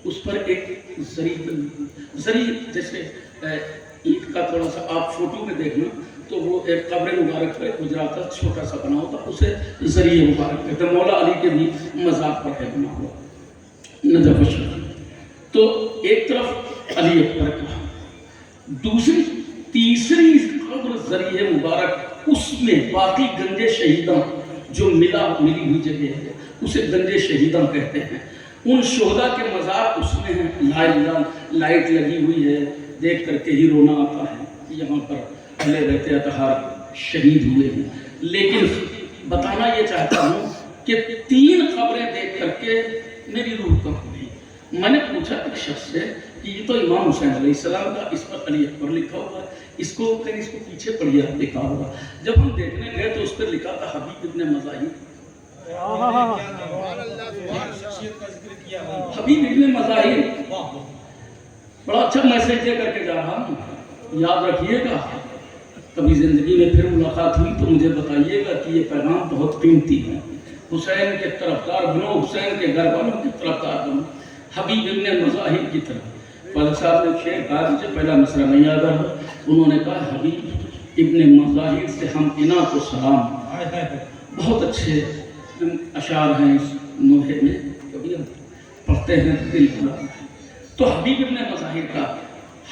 اس پر ایک زری بنی، زری جیسے اینٹ کا تھوڑا سا آپ فوٹو میں دیکھنا تو وہ ایک قبر مبارک پر گجراتا چھوٹا سا بنا ہوتا، اسے ذریعہ مبارک کہتے ہیں۔ مولا علی کے بھی مزار پر ہے بنا ہوا نجف اشرف۔ تو ایک طرف علی اکبر کا، تیسری قبر ذریعہ مبارک، اس میں باقی گنجے شہیداں جو ملی ہوئی جگہ ہے اسے گنجے شہیداں کہتے ہیں۔ ان شہداء کے مزار اس میں ہیں، لائٹ لگی ہوئی ہے، دیکھ کر کے ہی رونا آتا ہے، یہاں پر اہل بیت اطہار شہید ہوئے ہیں۔ لیکن بتانا یہ چاہتا ہوں کہ 3 قبریں دیکھ کر کے میری روح کم ہوئی۔ میں نے پوچھا ایک شخص سے کہ یہ تو امام حسین علیہ السلام کا، اس پر علی اکبر لکھا ہوا ہے، اس کو پیچھے پڑھیے لکھا ہوگا۔ جب ہم دیکھنے گئے تو اس پر لکھا تھا حبیب ابن مظاہر۔ حبیب ابن مظاہر، بڑا اچھا میسج دے کر کے جا رہا ہوں، یاد رکھیے گا، کبھی زندگی میں پھر ملاقات ہوئی تو مجھے بتائیے گا کہ یہ پیغام بہت قیمتی ہے۔ حسین کے طرفدار بنو، حسین کے گھر والوں کے طرفدار بنو، حبیب ابن مظاہر کی طرف۔ والد صاحب نے شعر کہا، مجھے پہلا مصرع نہیں یاد رہا، انہوں نے کہا حبیب ابن مظاہر سے ہم انا کو سلام۔ بہت اچھے اشعار ہیں اس نوحے میں، کبھی ہم پڑھتے ہیں دل بھر تو حبیب ابن مظاہر کا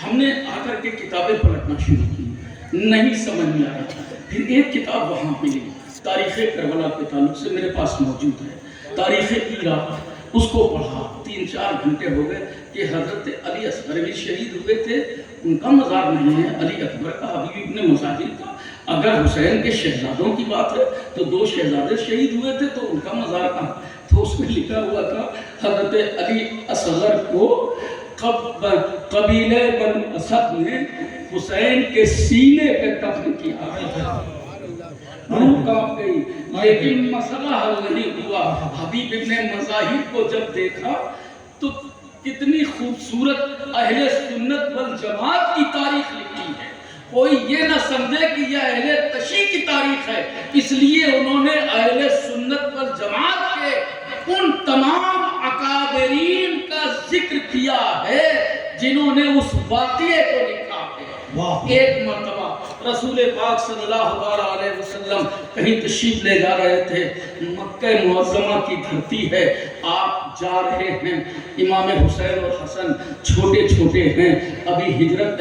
ہم نے آ کر کے کتابیں پلٹنا شروع کی، نہیں سمجھ میں آیا۔ پھر ایک کتاب وہاں ملی تاریخ کربلا کے تعلق سے، میرے پاس موجود ہے، تاریخ عراق، اس کو پڑھا، 3-4 گھنٹے ہو گئے کہ حضرت علی اصغر بھی شہید ہوئے تھے، ان کا مزار نہیں ہے، علی اکبر کا، حبیب ابن مظاہر کا۔ اگر حسین کے شہزادوں کی بات ہے تو 2 شہزادے شہید ہوئے تھے تو ان کا مزار کہاں؟ تو اس میں لکھا ہوا تھا حضرت علی اصغر کو قبیلہ بن اسد نے حسین کے سینے پہ دفن کیا، روح کانپ گئی، لیکن مسئلہ حل نہیں ہوا۔ حبیب ابن مظاہر کو جب دیکھا تو کتنی خوبصورت اہل سنت والجماعت کی تاریخ لکھی ہے، کوئی یہ نہ سمجھے کہ یہ اہل تشیع کی تاریخ ہے، اس لیے انہوں نے اہل سنت والجماعت کے ان تمام اکابرین کا ذکر کیا ہے جنہوں نے اس واقعے کو لکھا ہے۔ ایک مرتبہ رسول پاک صلی اللہ علیہ وسلم کہیں تشریف لے جا رہے تھے، مکہ معظمہ کی دھرتی ہے، آپ جا رہے ہیں، امام حسین اور حسن چھوٹے چھوٹے ہیں، ابھی ہجرت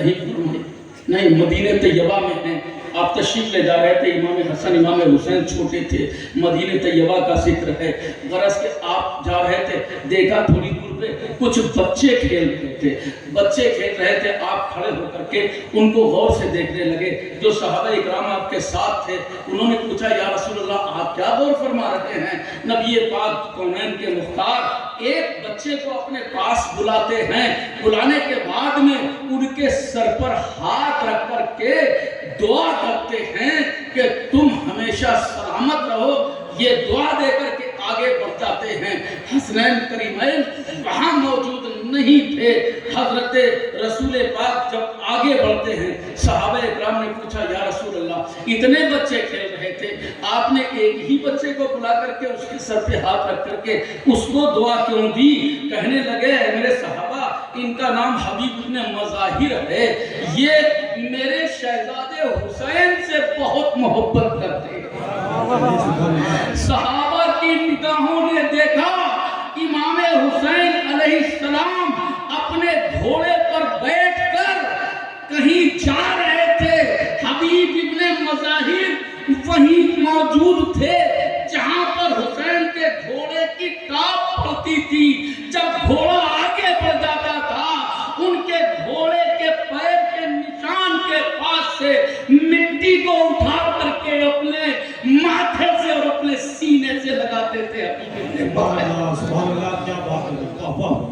نہیں مدینہ طیبہ میں ہیں، آپ تشریف لے جا رہے تھے، امام حسن امام حسین چھوٹے تھے، مدینہ طیبہ کا ذکر ہے، غرض کہ آپ جا رہے تھے، دیکھا تھوڑی دور پہ کچھ بچے کھیل رہے تھے، آپ کھڑے ہو کر کے ان کو غور سے دیکھنے لگے، جو صحابہ اکرام آپ کے ساتھ تھے انہوں نے پوچھا یا رسول اللہ آپ کیا غور فرما رہے ہیں؟ نبی پاک کونین کے مختار ایک بچے کو اپنے پاس بلاتے ہیں، بلانے کے بعد میں ان کے سر پر ہاتھ رکھ کر کے دعا کرتے ہیں کہ تم ہمیشہ سلامت رہو، یہ دعا دے کر کے آگے بڑھ جاتے ہیں۔ حسنین کریمین وہاں موجود نہیں تھے، حضرت رسول پاک جب آگے بڑھتے ہیں، صحابہ اکرام نے پوچھا یا رسول اللہ اتنے بچے کھیل رہے تھے، آپ نے ایک ہی بچے کو بلا کر کے اس کے سر پہ ہاتھ رکھ کر کے اس کو دعا کیوں دی؟ کہنے لگے میرے صحابہ ان کا نام حبیب ابن مظاہر ہے، یہ میرے شہزادے حسین سے بہت محبت کرتے ہیں۔ صحابہ کی نگاہوں نے دیکھا امام حسین علیہ السلام اپنے گھوڑے پر بیٹھ کر کہیں جا رہے تھے، حبیب ابن مظاہر وہیں موجود تھے جہاں پر حسین کے گھوڑے کی ٹاپ پڑتی تھی۔ جب گھوڑا آگے بڑھ جاتا تھا ان کے گھوڑے کے پیر کے نشان کے پاس سے مٹی کو اٹھا کر کے اپنے ماتھے سے اور اپنے سینے سے لگاتے تھے۔ سبحان اللہ، کیا بات ہے،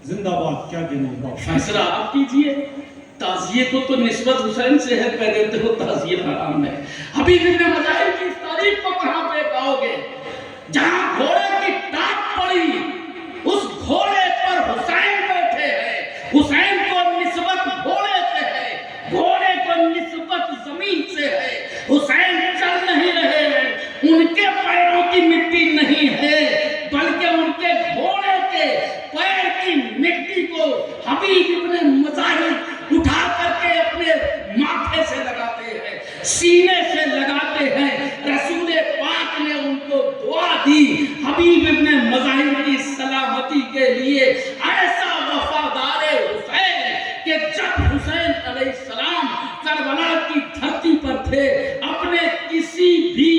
زندہ باد، کیا کہنے۔ فیصلہ آپ کیجئے، تعزیے کو تو نسبت حسین سے ہے، کہہ دیتے ہو تعزیے حرام ہے۔ حبیب ابن مظاہر کی اس تاریخ کو کہاں پہ پاؤ گے؟ جہاں گھوڑے کی ٹاپ پڑی اس گھوڑے پر حسین بیٹھے ہیں، حسین کو نسبت گھوڑے سے ہے، گھوڑے کو نسبت زمین سے ہے، حسین چل نہیں رہے ہیں، ان کے پیروں کی مٹی نہیں ہے بلکہ ان کے گھوڑے کے پیر کی مٹی کو حبیب ابن مظاہر اٹھا کر کے اپنے ماتھے سے لگاتے ہیں، سینے سے لگاتے ہیں۔ رسول پاک نے ان کو دعا دی حبیب ابن مظاہر کی سلامتی کے لیے، ایسا وفادار حسین کہ جب حسین علیہ السلام کربلا کی دھرتی پر تھے اپنے کسی بھی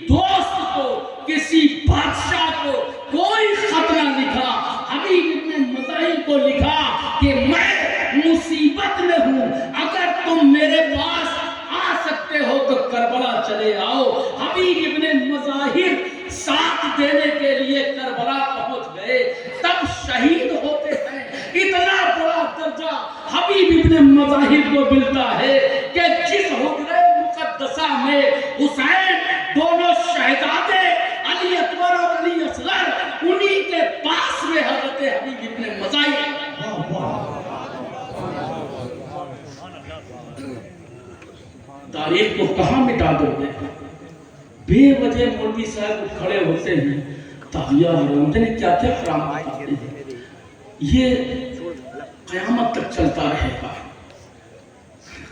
دوست کو، کسی بادشاہ کو کوئی خط نہ لکھا، حبیب ابن مظاہر کو لکھا کہ میں مصیبت میں ہوں، اگر تم میرے پاس آ سکتے ہو تو کربلا چلے آؤ۔ حبیب ابن مظاہر ساتھ دینے کے لیے کربلا پہنچ گئے، تب شہید ہوتے ہیں۔ اتنا بڑا درجہ حبیب ابن مظاہر کو ملتا ہے کہ جس حجرہ مقدسہ میں حسین دونوں شہزادے علی اکبر اور علی اصغر انہی کے پاس میں حضرت حبیب ابن مظاہر۔ تاریخ کو کہاں مٹا دو گے؟ بے وجہ مولوی صاحب کھڑے ہوتے ہیں، تعزیہ حرام نے کیا کیا حرام بتاتے ہیں، یہ قیامت تک چلتا رہے گا،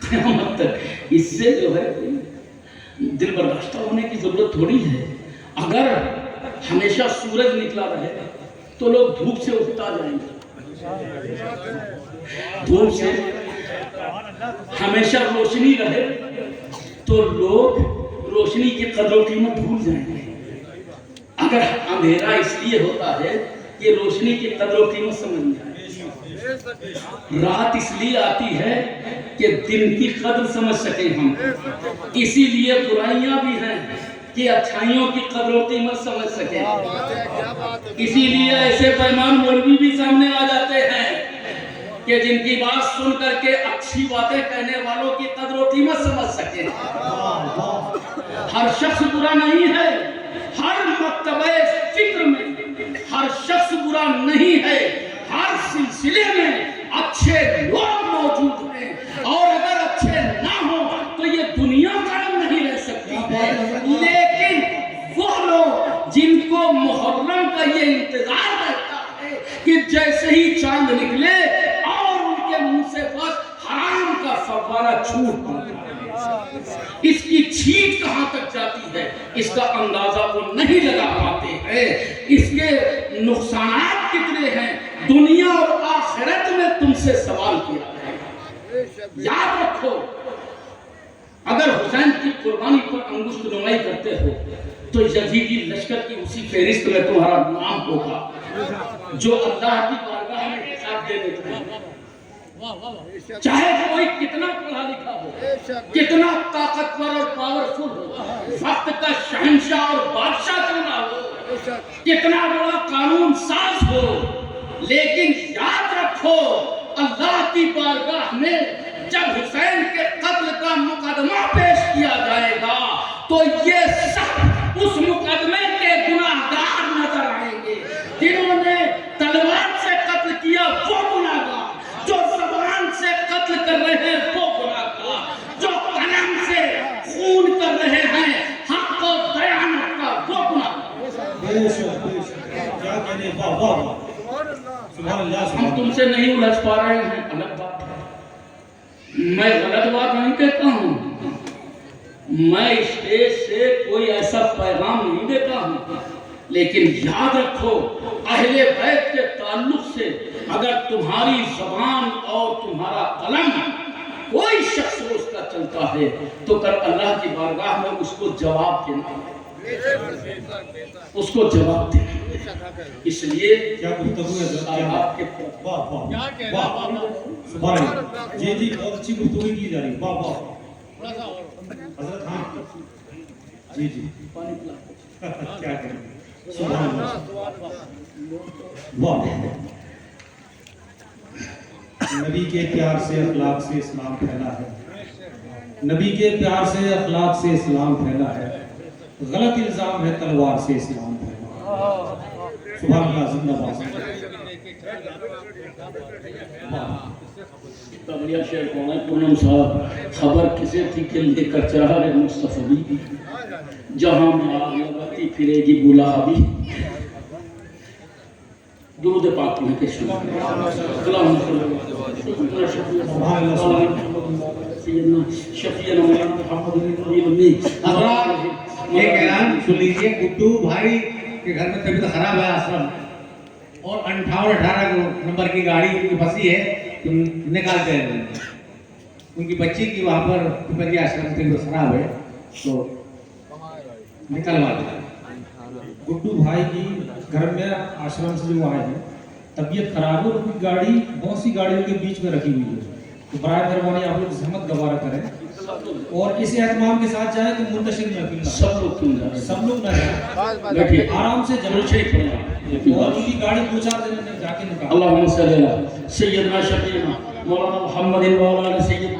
قیامت تک۔ اس سے جو ہے دل برداشتہ ہونے کی ضرورت تھوڑی ہے۔ اگر ہمیشہ سورج نکلا رہے تو لوگ دھوپ سے اٹھتا جائیں گے، دھوپ سے ہمیشہ روشنی رہے تو لوگ روشنی کی قدر و قیمت بھول جائیں گے. اگر اندھیرا اس لیے ہوتا ہے کہ روشنی کی قدر و قیمت سمجھ جائے. رات اس لیے آتی ہے کہ دن کی قدر سمجھ سکیں ہم. اسی لیے برائیاں بھی ہیں کہ اچھائیوں کی قدر و قیمت سمجھ سکیں. اسی لیے ایسے پیمان مولوی بھی سامنے آ جاتے ہیں کہ جن کی بات سن کر کے اچھی باتیں کہنے والوں کی قدر و قیمت سمجھ سکیں. ہر شخص برا نہیں ہے. ہر مکتبہ فکر میں ہر شخص برا نہیں ہے. ہر سلسلے میں اچھے لوگ موجود ہیں اور اگر اچھے نہ ہوں تو یہ دنیا قائم نہیں رہ سکتی ہے. لیکن وہ لوگ جن کو محرم کا یہ انتظار رہتا ہے کہ جیسے ہی چاند نکلے اور ان کے منہ سے بس حرام کا فوارہ چھوٹ پڑتا ہے. اس کی چھینٹ کہاں تک جاتی ہے اس کا اندازہ وہ نہیں لگا پاتے ہیں. اس کے نقصانات کتنے ہیں دنیا اور آخرت میں تم سے سوال کیا ہے. یاد رکھو اگر حسین کی قربانی پر انگشت نمائی کرتے ہو تو یزیدی لشکر کی اسی فہرست میں تمہارا نام ہوگا جو اللہ کی بارگاہ میں حساب دینے کے. چاہے کوئی کتنا پڑھا لکھا ہو, کتنا طاقتور اور پاورفل ہو, وقت کا شہنشاہ اور بادشاہ کیوں نہ ہو, کتنا بڑا قانون ساز ہو, لیکن یاد رکھو اللہ کی بارگاہ میں جب حسین کے قتل کا مقدمہ پیش کیا جائے گا تو یہ سب اس مقدمے کے گناہگار نظر آئیں گے. جنہوں نے تلوار سے قتل کیا وہ گناہگار, جو زبان سے قتل کر رہے ہیں وہ گناہگار, جو قلم سے خون کر رہے ہیں حق و دیانت کا وہ گناہگار. ہم تم سے نہیں الجھ پا رہے ہیں الگ بات ہے. میں غلط بات نہیں کہتا ہوں. میں اسٹیج سے کوئی ایسا پیغام نہیں دیتا ہوں, لیکن یاد رکھو اہل بیت کے تعلق سے اگر تمہاری زبان اور تمہارا قلم کوئی شخص اس کا چلتا ہے تو کل اللہ کی بارگاہ میں اس کو جواب دینا, اس کو جواب دینا. اس لیے کیا گفتگو ہے آپ کے واہ واہ واہ سبحان اللہ. جی جی بہت اچھی گفتگو کی جا رہی. واہ واہ حضرت. ہاں جی جی کیا کریں. سبحان اللہ. واہ نبی کے پیار سے اخلاق سے اسلام پھیلا ہے. نبی کے پیار سے اخلاق سے اسلام پھیلا ہے. غلط الزام ہے تلوار سے اسلام پھیلا ہے. سبحان اللہ. زندہ باد. بڑھیا شعر کون ہے پونم صاحب. خبر کسے تھی کہ لے کر چراغ مصطفی جہاں میں آگ لگاتی پھرے گی گلابی. درود پاک پڑھیں کہ اللہم شفیعنا ایک اعلان سن لیجیے. گڈو بھائی کے گھر میں طبیعت خراب ہے آسرم, اور 58-18 نمبر کی گاڑی ان کی پھنسی ہے, تم نکالتے ہیں. ان کی بچی کی وہاں پر پپری آشرم طبیعت خراب ہے تو نکلوا دیں. گڈو بھائی کی گھر میں آشرم سے جو آئے ہیں طبیعت خراب ہے, ان کی گاڑی بہت سی گاڑیوں کے بیچ میں رکھی ہوئی ہے, تو برائے مہربانی آپ لوگ زحمت گوارا کریں اور اس اہتمام کے ساتھ جائیں کہ منتشر محفل نہ سب لوگ نہ جائیں, آرام سے جمع اور ان کی گاڑی 2-4 دن میں جا کے نکال. اللہم صلی اللہ سیدنا شفیعنا مولانا محمد وعلا سیدنا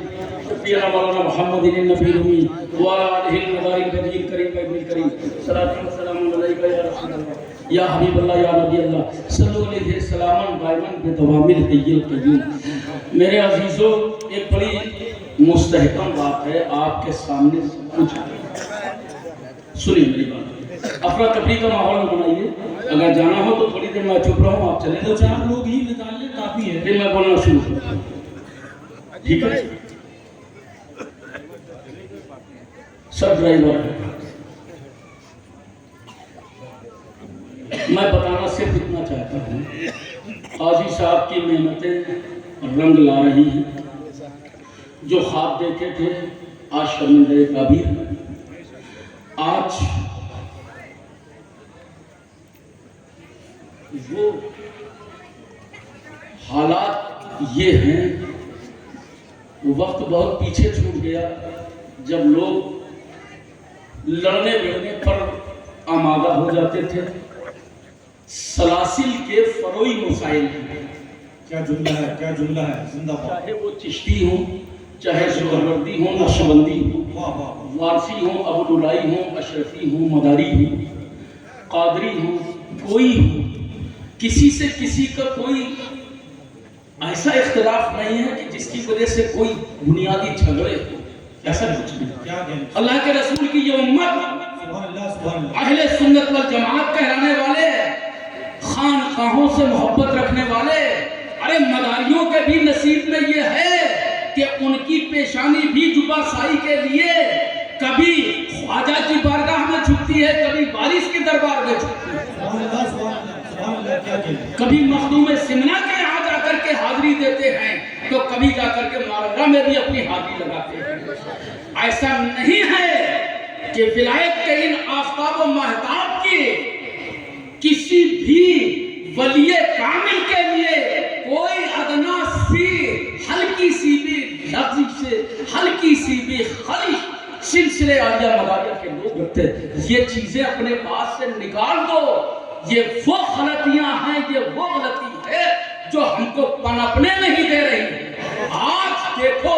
شفیعنا مولانا محمد النبی المی وعلا علیہ المبارک بدیر کریم ابن الکریم صلاۃ و سلام علیکہ یا رسول اللہ یا حبیب اللہ یا نبی اللہ صلو علیہ السلام دائما بدوام الحی القیوم. میرے عزیزو ایک بڑی مستحکم بات ہے آپ کے سامنے کچھ سنیے میری بات. افراتفری کا ماحول بنائیے, اگر جانا ہو تو تھوڑی دیر میں چپ رہا ہوں, آپ چلیں. 2-4 لوگ ہی نکال لیں کافی ہے. پھر میں بولنا شروع کروں. ٹھیک ہے سب ڈرائیور ہے. میں بتانا صرف اتنا چاہتا ہوں قاضی صاحب کی محنتیں رنگ لا رہی ہیں. جو خواب دیکھے تھے آج شرمندہ کبیر. آج وہ حالات یہ ہیں، وقت بہت پیچھے چھوٹ گیا جب لوگ لڑنے بڑھنے پر آمادہ ہو جاتے تھے. سلاسل کے فروئی مسائل ہیں. کیا جملہ ہے، کیا جملہ ہے، زندہ باد. چاہے وہ چشتی ہوں، چاہے سہروردی ہوں، نقشبندی ہوں، واہ واہ. وارسی ہوں، عبداللائی ہوں، اشرفی ہوں، مداری ہوں، قادری ہوں، کوئی ہوں، کسی سے کسی کا کوئی ایسا اختلاف نہیں ہے کہ جس کی وجہ سے کوئی بنیادی جھگڑے ہو. ایسا کچھ نہیں. کیا کہیں. اللہ کے رسول کی یہ امت سبحان اللہ، سبحان اللہ. اہل سنت والجماعت کہلانے والے، خانقاہوں سے محبت رکھنے والے. ارے مداریوں کے بھی نصیب میں یہ ہے کہ ان کی پیشانی بھی جبا سائی کے لیے کبھی خواجہ کی بارگاہ میں جھکتی ہے، کبھی وارث کے دربار میں جھکتی ہے، سبحان اللہ، سبحان اللہ، سبحان اللہ. کیا کہیں. کبھی مخدوم سمنا کے یہاں جا کر کے حاضری دیتے ہیں تو کبھی جا کر کے مارگاہ میں بھی اپنی حاضری لگاتے ہیں. ایسا نہیں ہے کہ ولایت کے ان آفتاب و مہتاب کی کسی بھی ولی کامل کے لیے کوئی ادنا سی ہلکی سی بھی لفظ سے ہلکی سی بھی خلش سلسلے عالیہ مداریہ کے لوگ رکھتے ہیں. یہ چیزیں اپنے پاس سے نکال دو. یہ وہ غلطیاں ہیں، یہ وہ غلطی ہے جو ہم کو پنپنے نہیں دے رہی. آج دیکھو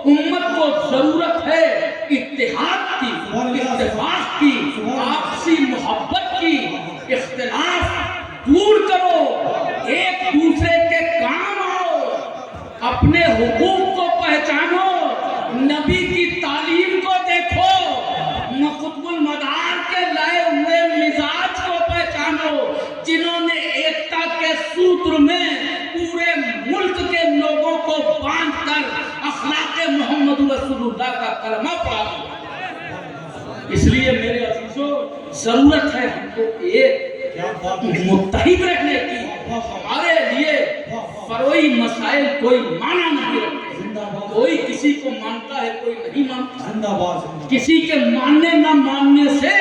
امت کو ضرورت ہے اتحاد کی، اتفاق کی، آپسی محبت کی. اختلاف دور کرو، ایک دوسرے کے کام آؤ، اپنے حقوق کو پہچانو، نبی کی تعلیم کو دیکھو، قطب المدار کے لائے ہوئے مزاج کو پہچانو، جنہوں نے ایکتا کے سوتر میں پورے ملک کے لوگوں کو باندھ کر اخلاق محمد رسول اللہ کا کلمہ پڑھا. اس لیے میرے عزیزوں ضرورت ہے ہم کو ایک متحد رہنے کی. ہمارے لیے فروئی مسائل کوئی معنی نہیں رکھتے. کوئی کسی کو مانتا ہے، کوئی نہیں مانتا. کسی کے ماننے نہ ماننے سے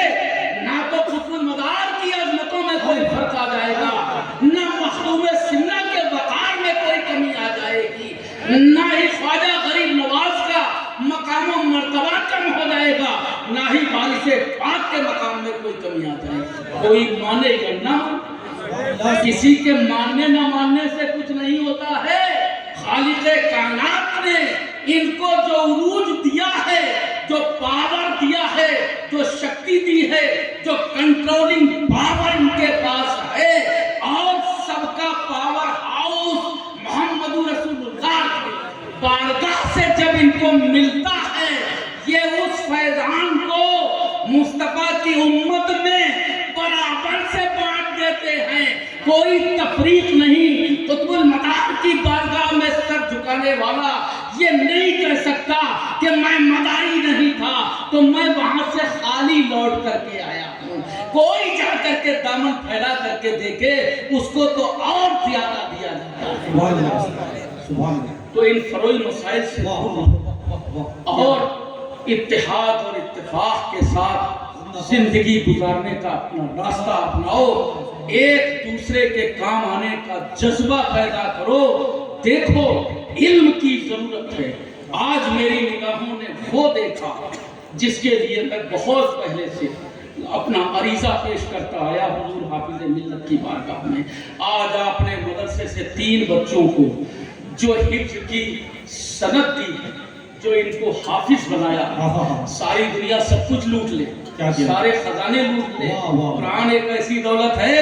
نہ تو قطب المدار کی عظمتوں میں کوئی فرق آ جائے گا، نہ مخدوم سمنا کے وقار میں کوئی کمی آ جائے گی، نہ ہی خواجہ غریب نواز کا مقام و مرتبہ کم ہو جائے گا، نہ ہی وارث پاک کے مقام میں کوئی کمی آ جائے گی. کوئی مانے یا نہ، کسی کے ماننے نہ ماننے سے کچھ نہیں ہوتا ہے. خالق کائنات نے ان کو جو عروج دیا ہے، جو پاور دیا ہے، جو شکتی دی ہے، جو کنٹرولنگ پاور ان کے پاس ہے، اور سب کا پاور ہاؤس محمد رسول اللہ کی بارگاہ سے جب ان کو ملتا ہے، یہ اس فیضان کو مصطفیٰ کی امت میں برابر سے بانٹ دیتے ہیں. کوئی تفریق نہیں. قطب المدار کی بارگاہ میں سر جھکانے والا یہ نہیں کہہ سکتا کہ میں مداری نہیں تھا تو میں وہاں سے خالی لوٹ کر کے آیا ہوں. کوئی جا کر کے دامن پھیلا کر کے دیکھے، اس کو تو اور زیادہ دیا جاتا ہے. تو ان فروئی مسائل سے اور اتحاد اور اتفاق کے ساتھ زندگی گزارنے کا اپنا راستہ اپناؤ. ایک دوسرے کے کام آنے کا جذبہ پیدا کرو. دیکھو علم کی ضرورت ہے. آج میری نگاہوں نے وہ دیکھا جس کے لیے میں بہت پہلے سے اپنا عریضہ پیش کرتا آیا حضور حافظ ملت کی بارگاہ میں. آج آپ نے مدرسے سے 3 بچوں کو جو حفظ کی سند دی، جو ان کو حافظ بنایا، ساری دنیا سب کچھ لوٹ لے، سارے خزانے لوٹ لے، قرآن ایک ایسی دولت ہے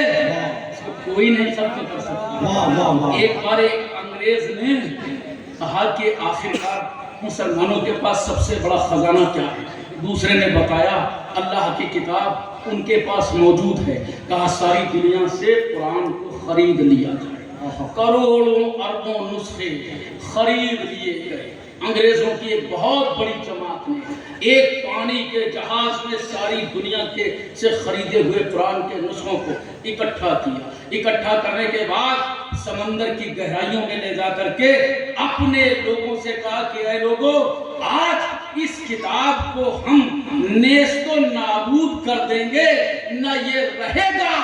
اس کو کوئی نہیں ختم کر سکتا. ایک بار ایک انگریز نے کہا کہ آخرکار مسلمانوں کے پاس سب سے بڑا خزانہ کیا ہے؟ دوسرے نے بتایا اللہ کی کتاب ان کے پاس موجود ہے. کہا ساری دنیا سے قرآن کو خرید لیا جائے. کروڑوں اربوں نسخے خرید لیے گئے. انگریزوں کی ایک بہت بڑی جماعت نے ایک پانی کے جہاز میں ساری دنیا کے سے خریدے ہوئے قرآن کے نسخوں کو اکٹھا کیا. اکٹھا کرنے کے بعد سمندر کی گہرائیوں میں لے جا کر کے اپنے لوگوں سے کہا کہ اے لوگوں، آج اس کتاب کو ہم نیست و نابود کر دیں گے، نہ یہ رہے گا،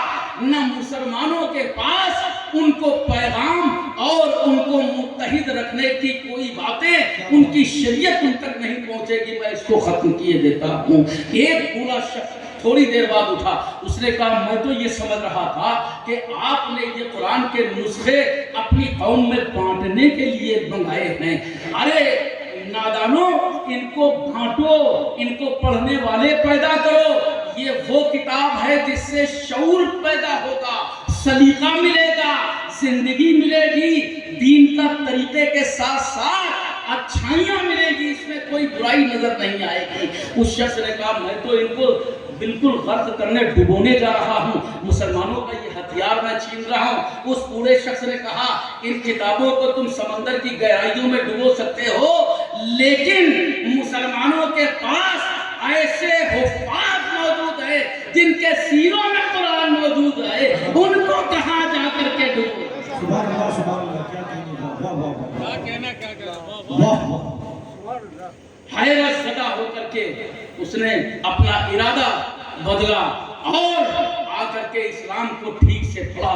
نہ مسلمانوں کے پاس ان کو پیغام اور ان کو متحد رکھنے کی کوئی باتیں، ان کی شریعت ان تک نہیں پہنچے گی، میں اس کو ختم کیے دیتا ہوں. ایک بوڑھا شخص تھوڑی دیر بعد اٹھا، اس نے کہا میں تو یہ سمجھ رہا تھا کہ آپ نے یہ قرآن کے نسخے اپنی قوم میں بانٹنے کے لیے منگائے ہیں. ارے نادانوں، ان کو بانٹو، ان کو پڑھنے والے پیدا کرو. یہ وہ کتاب ہے جس سے شعور پیدا ہوگا، سلیقہ ملے گا، زندگی ملے گی، دین کا طریقے کے ساتھ ساتھ اچھائیاں ملے گی، اس میں کوئی برائی نظر نہیں آئے گی. اس شخص نے کہا میں تو ان کو بالکل غرق کرنے، ڈبونے جا رہا ہوں، مسلمانوں کا یہ ہتھیار میں چھین رہا ہوں. اس بوڑھے شخص نے کہا ان کتابوں کو تم سمندر کی گہرائیوں میں ڈبو سکتے ہو، لیکن مسلمانوں کے پاس ایسے حفاظ موجود ہیں جن کے سینوں میں قرآن موجود ہے، ان کو کہاں جا کر کے ڈبو. سبحان اللہ سبحان اللہ. کیا کہنا حیرت زدہ ہو کر کے اس نے اپنا ارادہ بدلا اور آ کر کے اسلام کو ٹھیک سے پڑھا.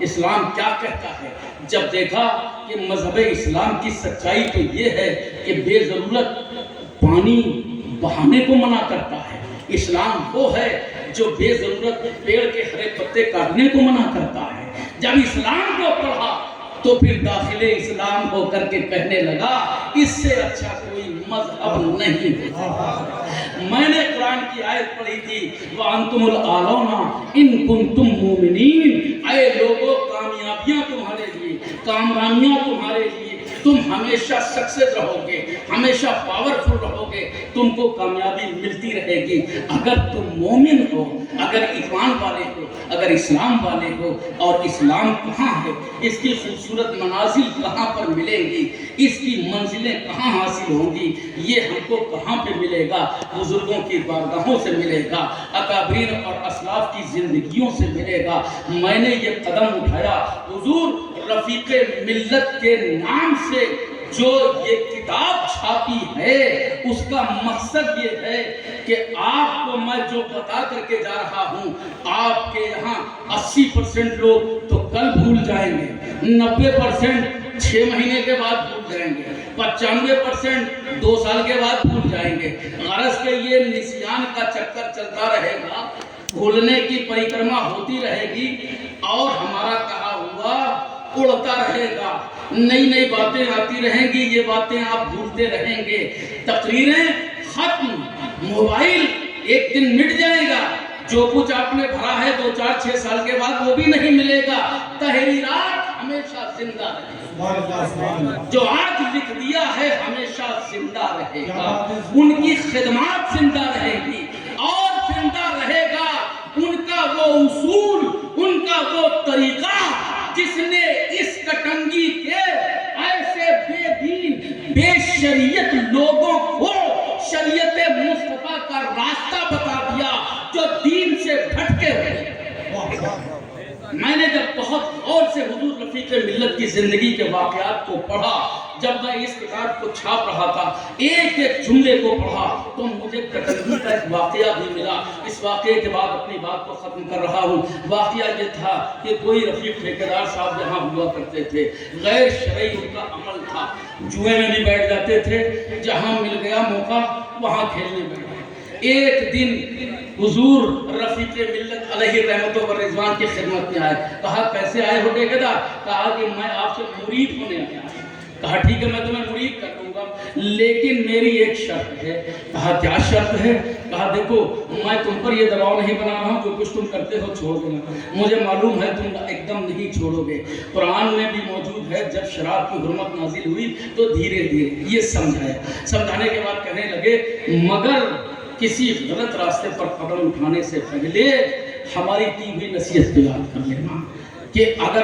اسلام کیا کہتا ہے؟ جب دیکھا کہ مذہب اسلام کی سچائی تو یہ ہے کہ بے ضرورت پانی بہانے کو منع کرتا ہے. اسلام وہ ہے جو بے ضرورت پیڑ کے ہرے پتے کاٹنے کو منع کرتا ہے. جب اسلام کو پڑھا تو پھر داخل اسلام ہو کر کے کہنے لگا اس سے اچھا کوئی مذہب نہیں ہوتا. میں نے قرآن کی آیت پڑھی تھی وَأَنْتُمُ الْأَعْلَوْنَ إِن كُنْتُمْ مُؤْمِنِينَ. اے لوگوں، کامیابیاں تمہارے لیے، کامرانیاں تمہارے لیے، تم ہمیشہ سکسیس رہو گے، ہمیشہ پاورفل رہو گے، تم کو کامیابی ملتی رہے گی اگر تم مومن ہو، اگر ایمان والے ہو، اگر اسلام والے ہو. اور اسلام کہاں ہے؟ اس کی خوبصورت منازل کہاں پر ملیں گی؟ اس کی منزلیں کہاں حاصل ہوں گی؟ یہ ہم کو کہاں پہ ملے گا؟ بزرگوں کی بارگاہوں سے ملے گا، اکابرین اور اسلاف کی زندگیوں سے ملے گا. میں نے یہ قدم اٹھایا، حضور رفیق ملت کے نام سے جو یہ کتاب چھاپی ہے اس کا مقصد یہ ہے کہ آپ کو میں جو بتا کر کے جا رہا ہوں، آپ کے یہاں 80% لوگ تو کل بھول جائیں گے، 90% 6 مہینے کے بعد بھول جائیں گے، 95% 2 سال کے بعد بھول جائیں گے. غرض کہ یہ نسیان کا چکر چلتا رہے گا، بھولنے کی پریکرما ہوتی رہے گی اور ہمارا کہا ہوا اڑتا رہے گا. نئی نئی باتیں آتی رہیں گی، یہ باتیں آپ بھولتے رہیں گے. تقریریں ختم، موبائل ایک دن مٹ جائے گا، جو کچھ آپ نے بھرا ہے 2 4 6 سال کے بعد وہ بھی نہیں ملے گا. تحریرات ہمیشہ زندہ رہے گی، جو آج لکھ دیا ہے ہمیشہ زندہ رہے گا. ان کی خدمات زندہ رہے گی اور زندہ رہے گا ان کا وہ اصول، ان کا وہ طریقہ جس نے اس کٹنگی کے ایسے بے دین بے شریعت لوگوں کو شریعت مصطفیٰ کا راستہ بتا دیا جو دین سے بھٹکے ہوئے. میں نے جب بہت غور سے حضور رفیق ملت کی زندگی کے واقعات کو پڑھا، جب میں اس کتاب کو چھاپ رہا تھا، ایک ایک جملے کو پڑھا تو مجھے کٹنگی کا ایک واقعہ بھی ملا. اس واقعے کے بعد اپنی بات کو ختم کر رہا ہوں. واقعہ یہ تھا کہ کوئی رفیق ٹھیکیدار صاحب یہاں ہوا کرتے تھے، غیر شرعی ان کا عمل تھا، جوئے میں بھی بیٹھ جاتے تھے، جہاں مل گیا موقع وہاں کھیلنے بیٹھ گئے. ایک دن حضور رفیق ملت علیہ رحمت و رضوان کی خدمت میں آئے. کہا کیسے آئے ہو ٹھیکیدار؟ کہا کہ میں آپ سے مرید ہونے آیا. کہا ٹھیک ہے میں تمہیں مرید کر دوں گا، لیکن میری ایک شرط ہے. کہا کیا شرط ہے؟ کہا دیکھو میں تم پر یہ دباؤ نہیں بنا رہا ہوں، جو کچھ تم کرتے ہو چھوڑ دینا، مجھے معلوم ہے تم ایک دم نہیں چھوڑو گے. قرآن میں بھی موجود ہے جب شراب کی حرمت نازل ہوئی تو دھیرے دھیرے یہ سمجھایا. سمجھانے کے بعد کہنے لگے مگر کسی غلط راستے پر قدم اٹھانے سے پہلے ہماری کی ہوئی نصیحت کو یاد کر لینا کہ اگر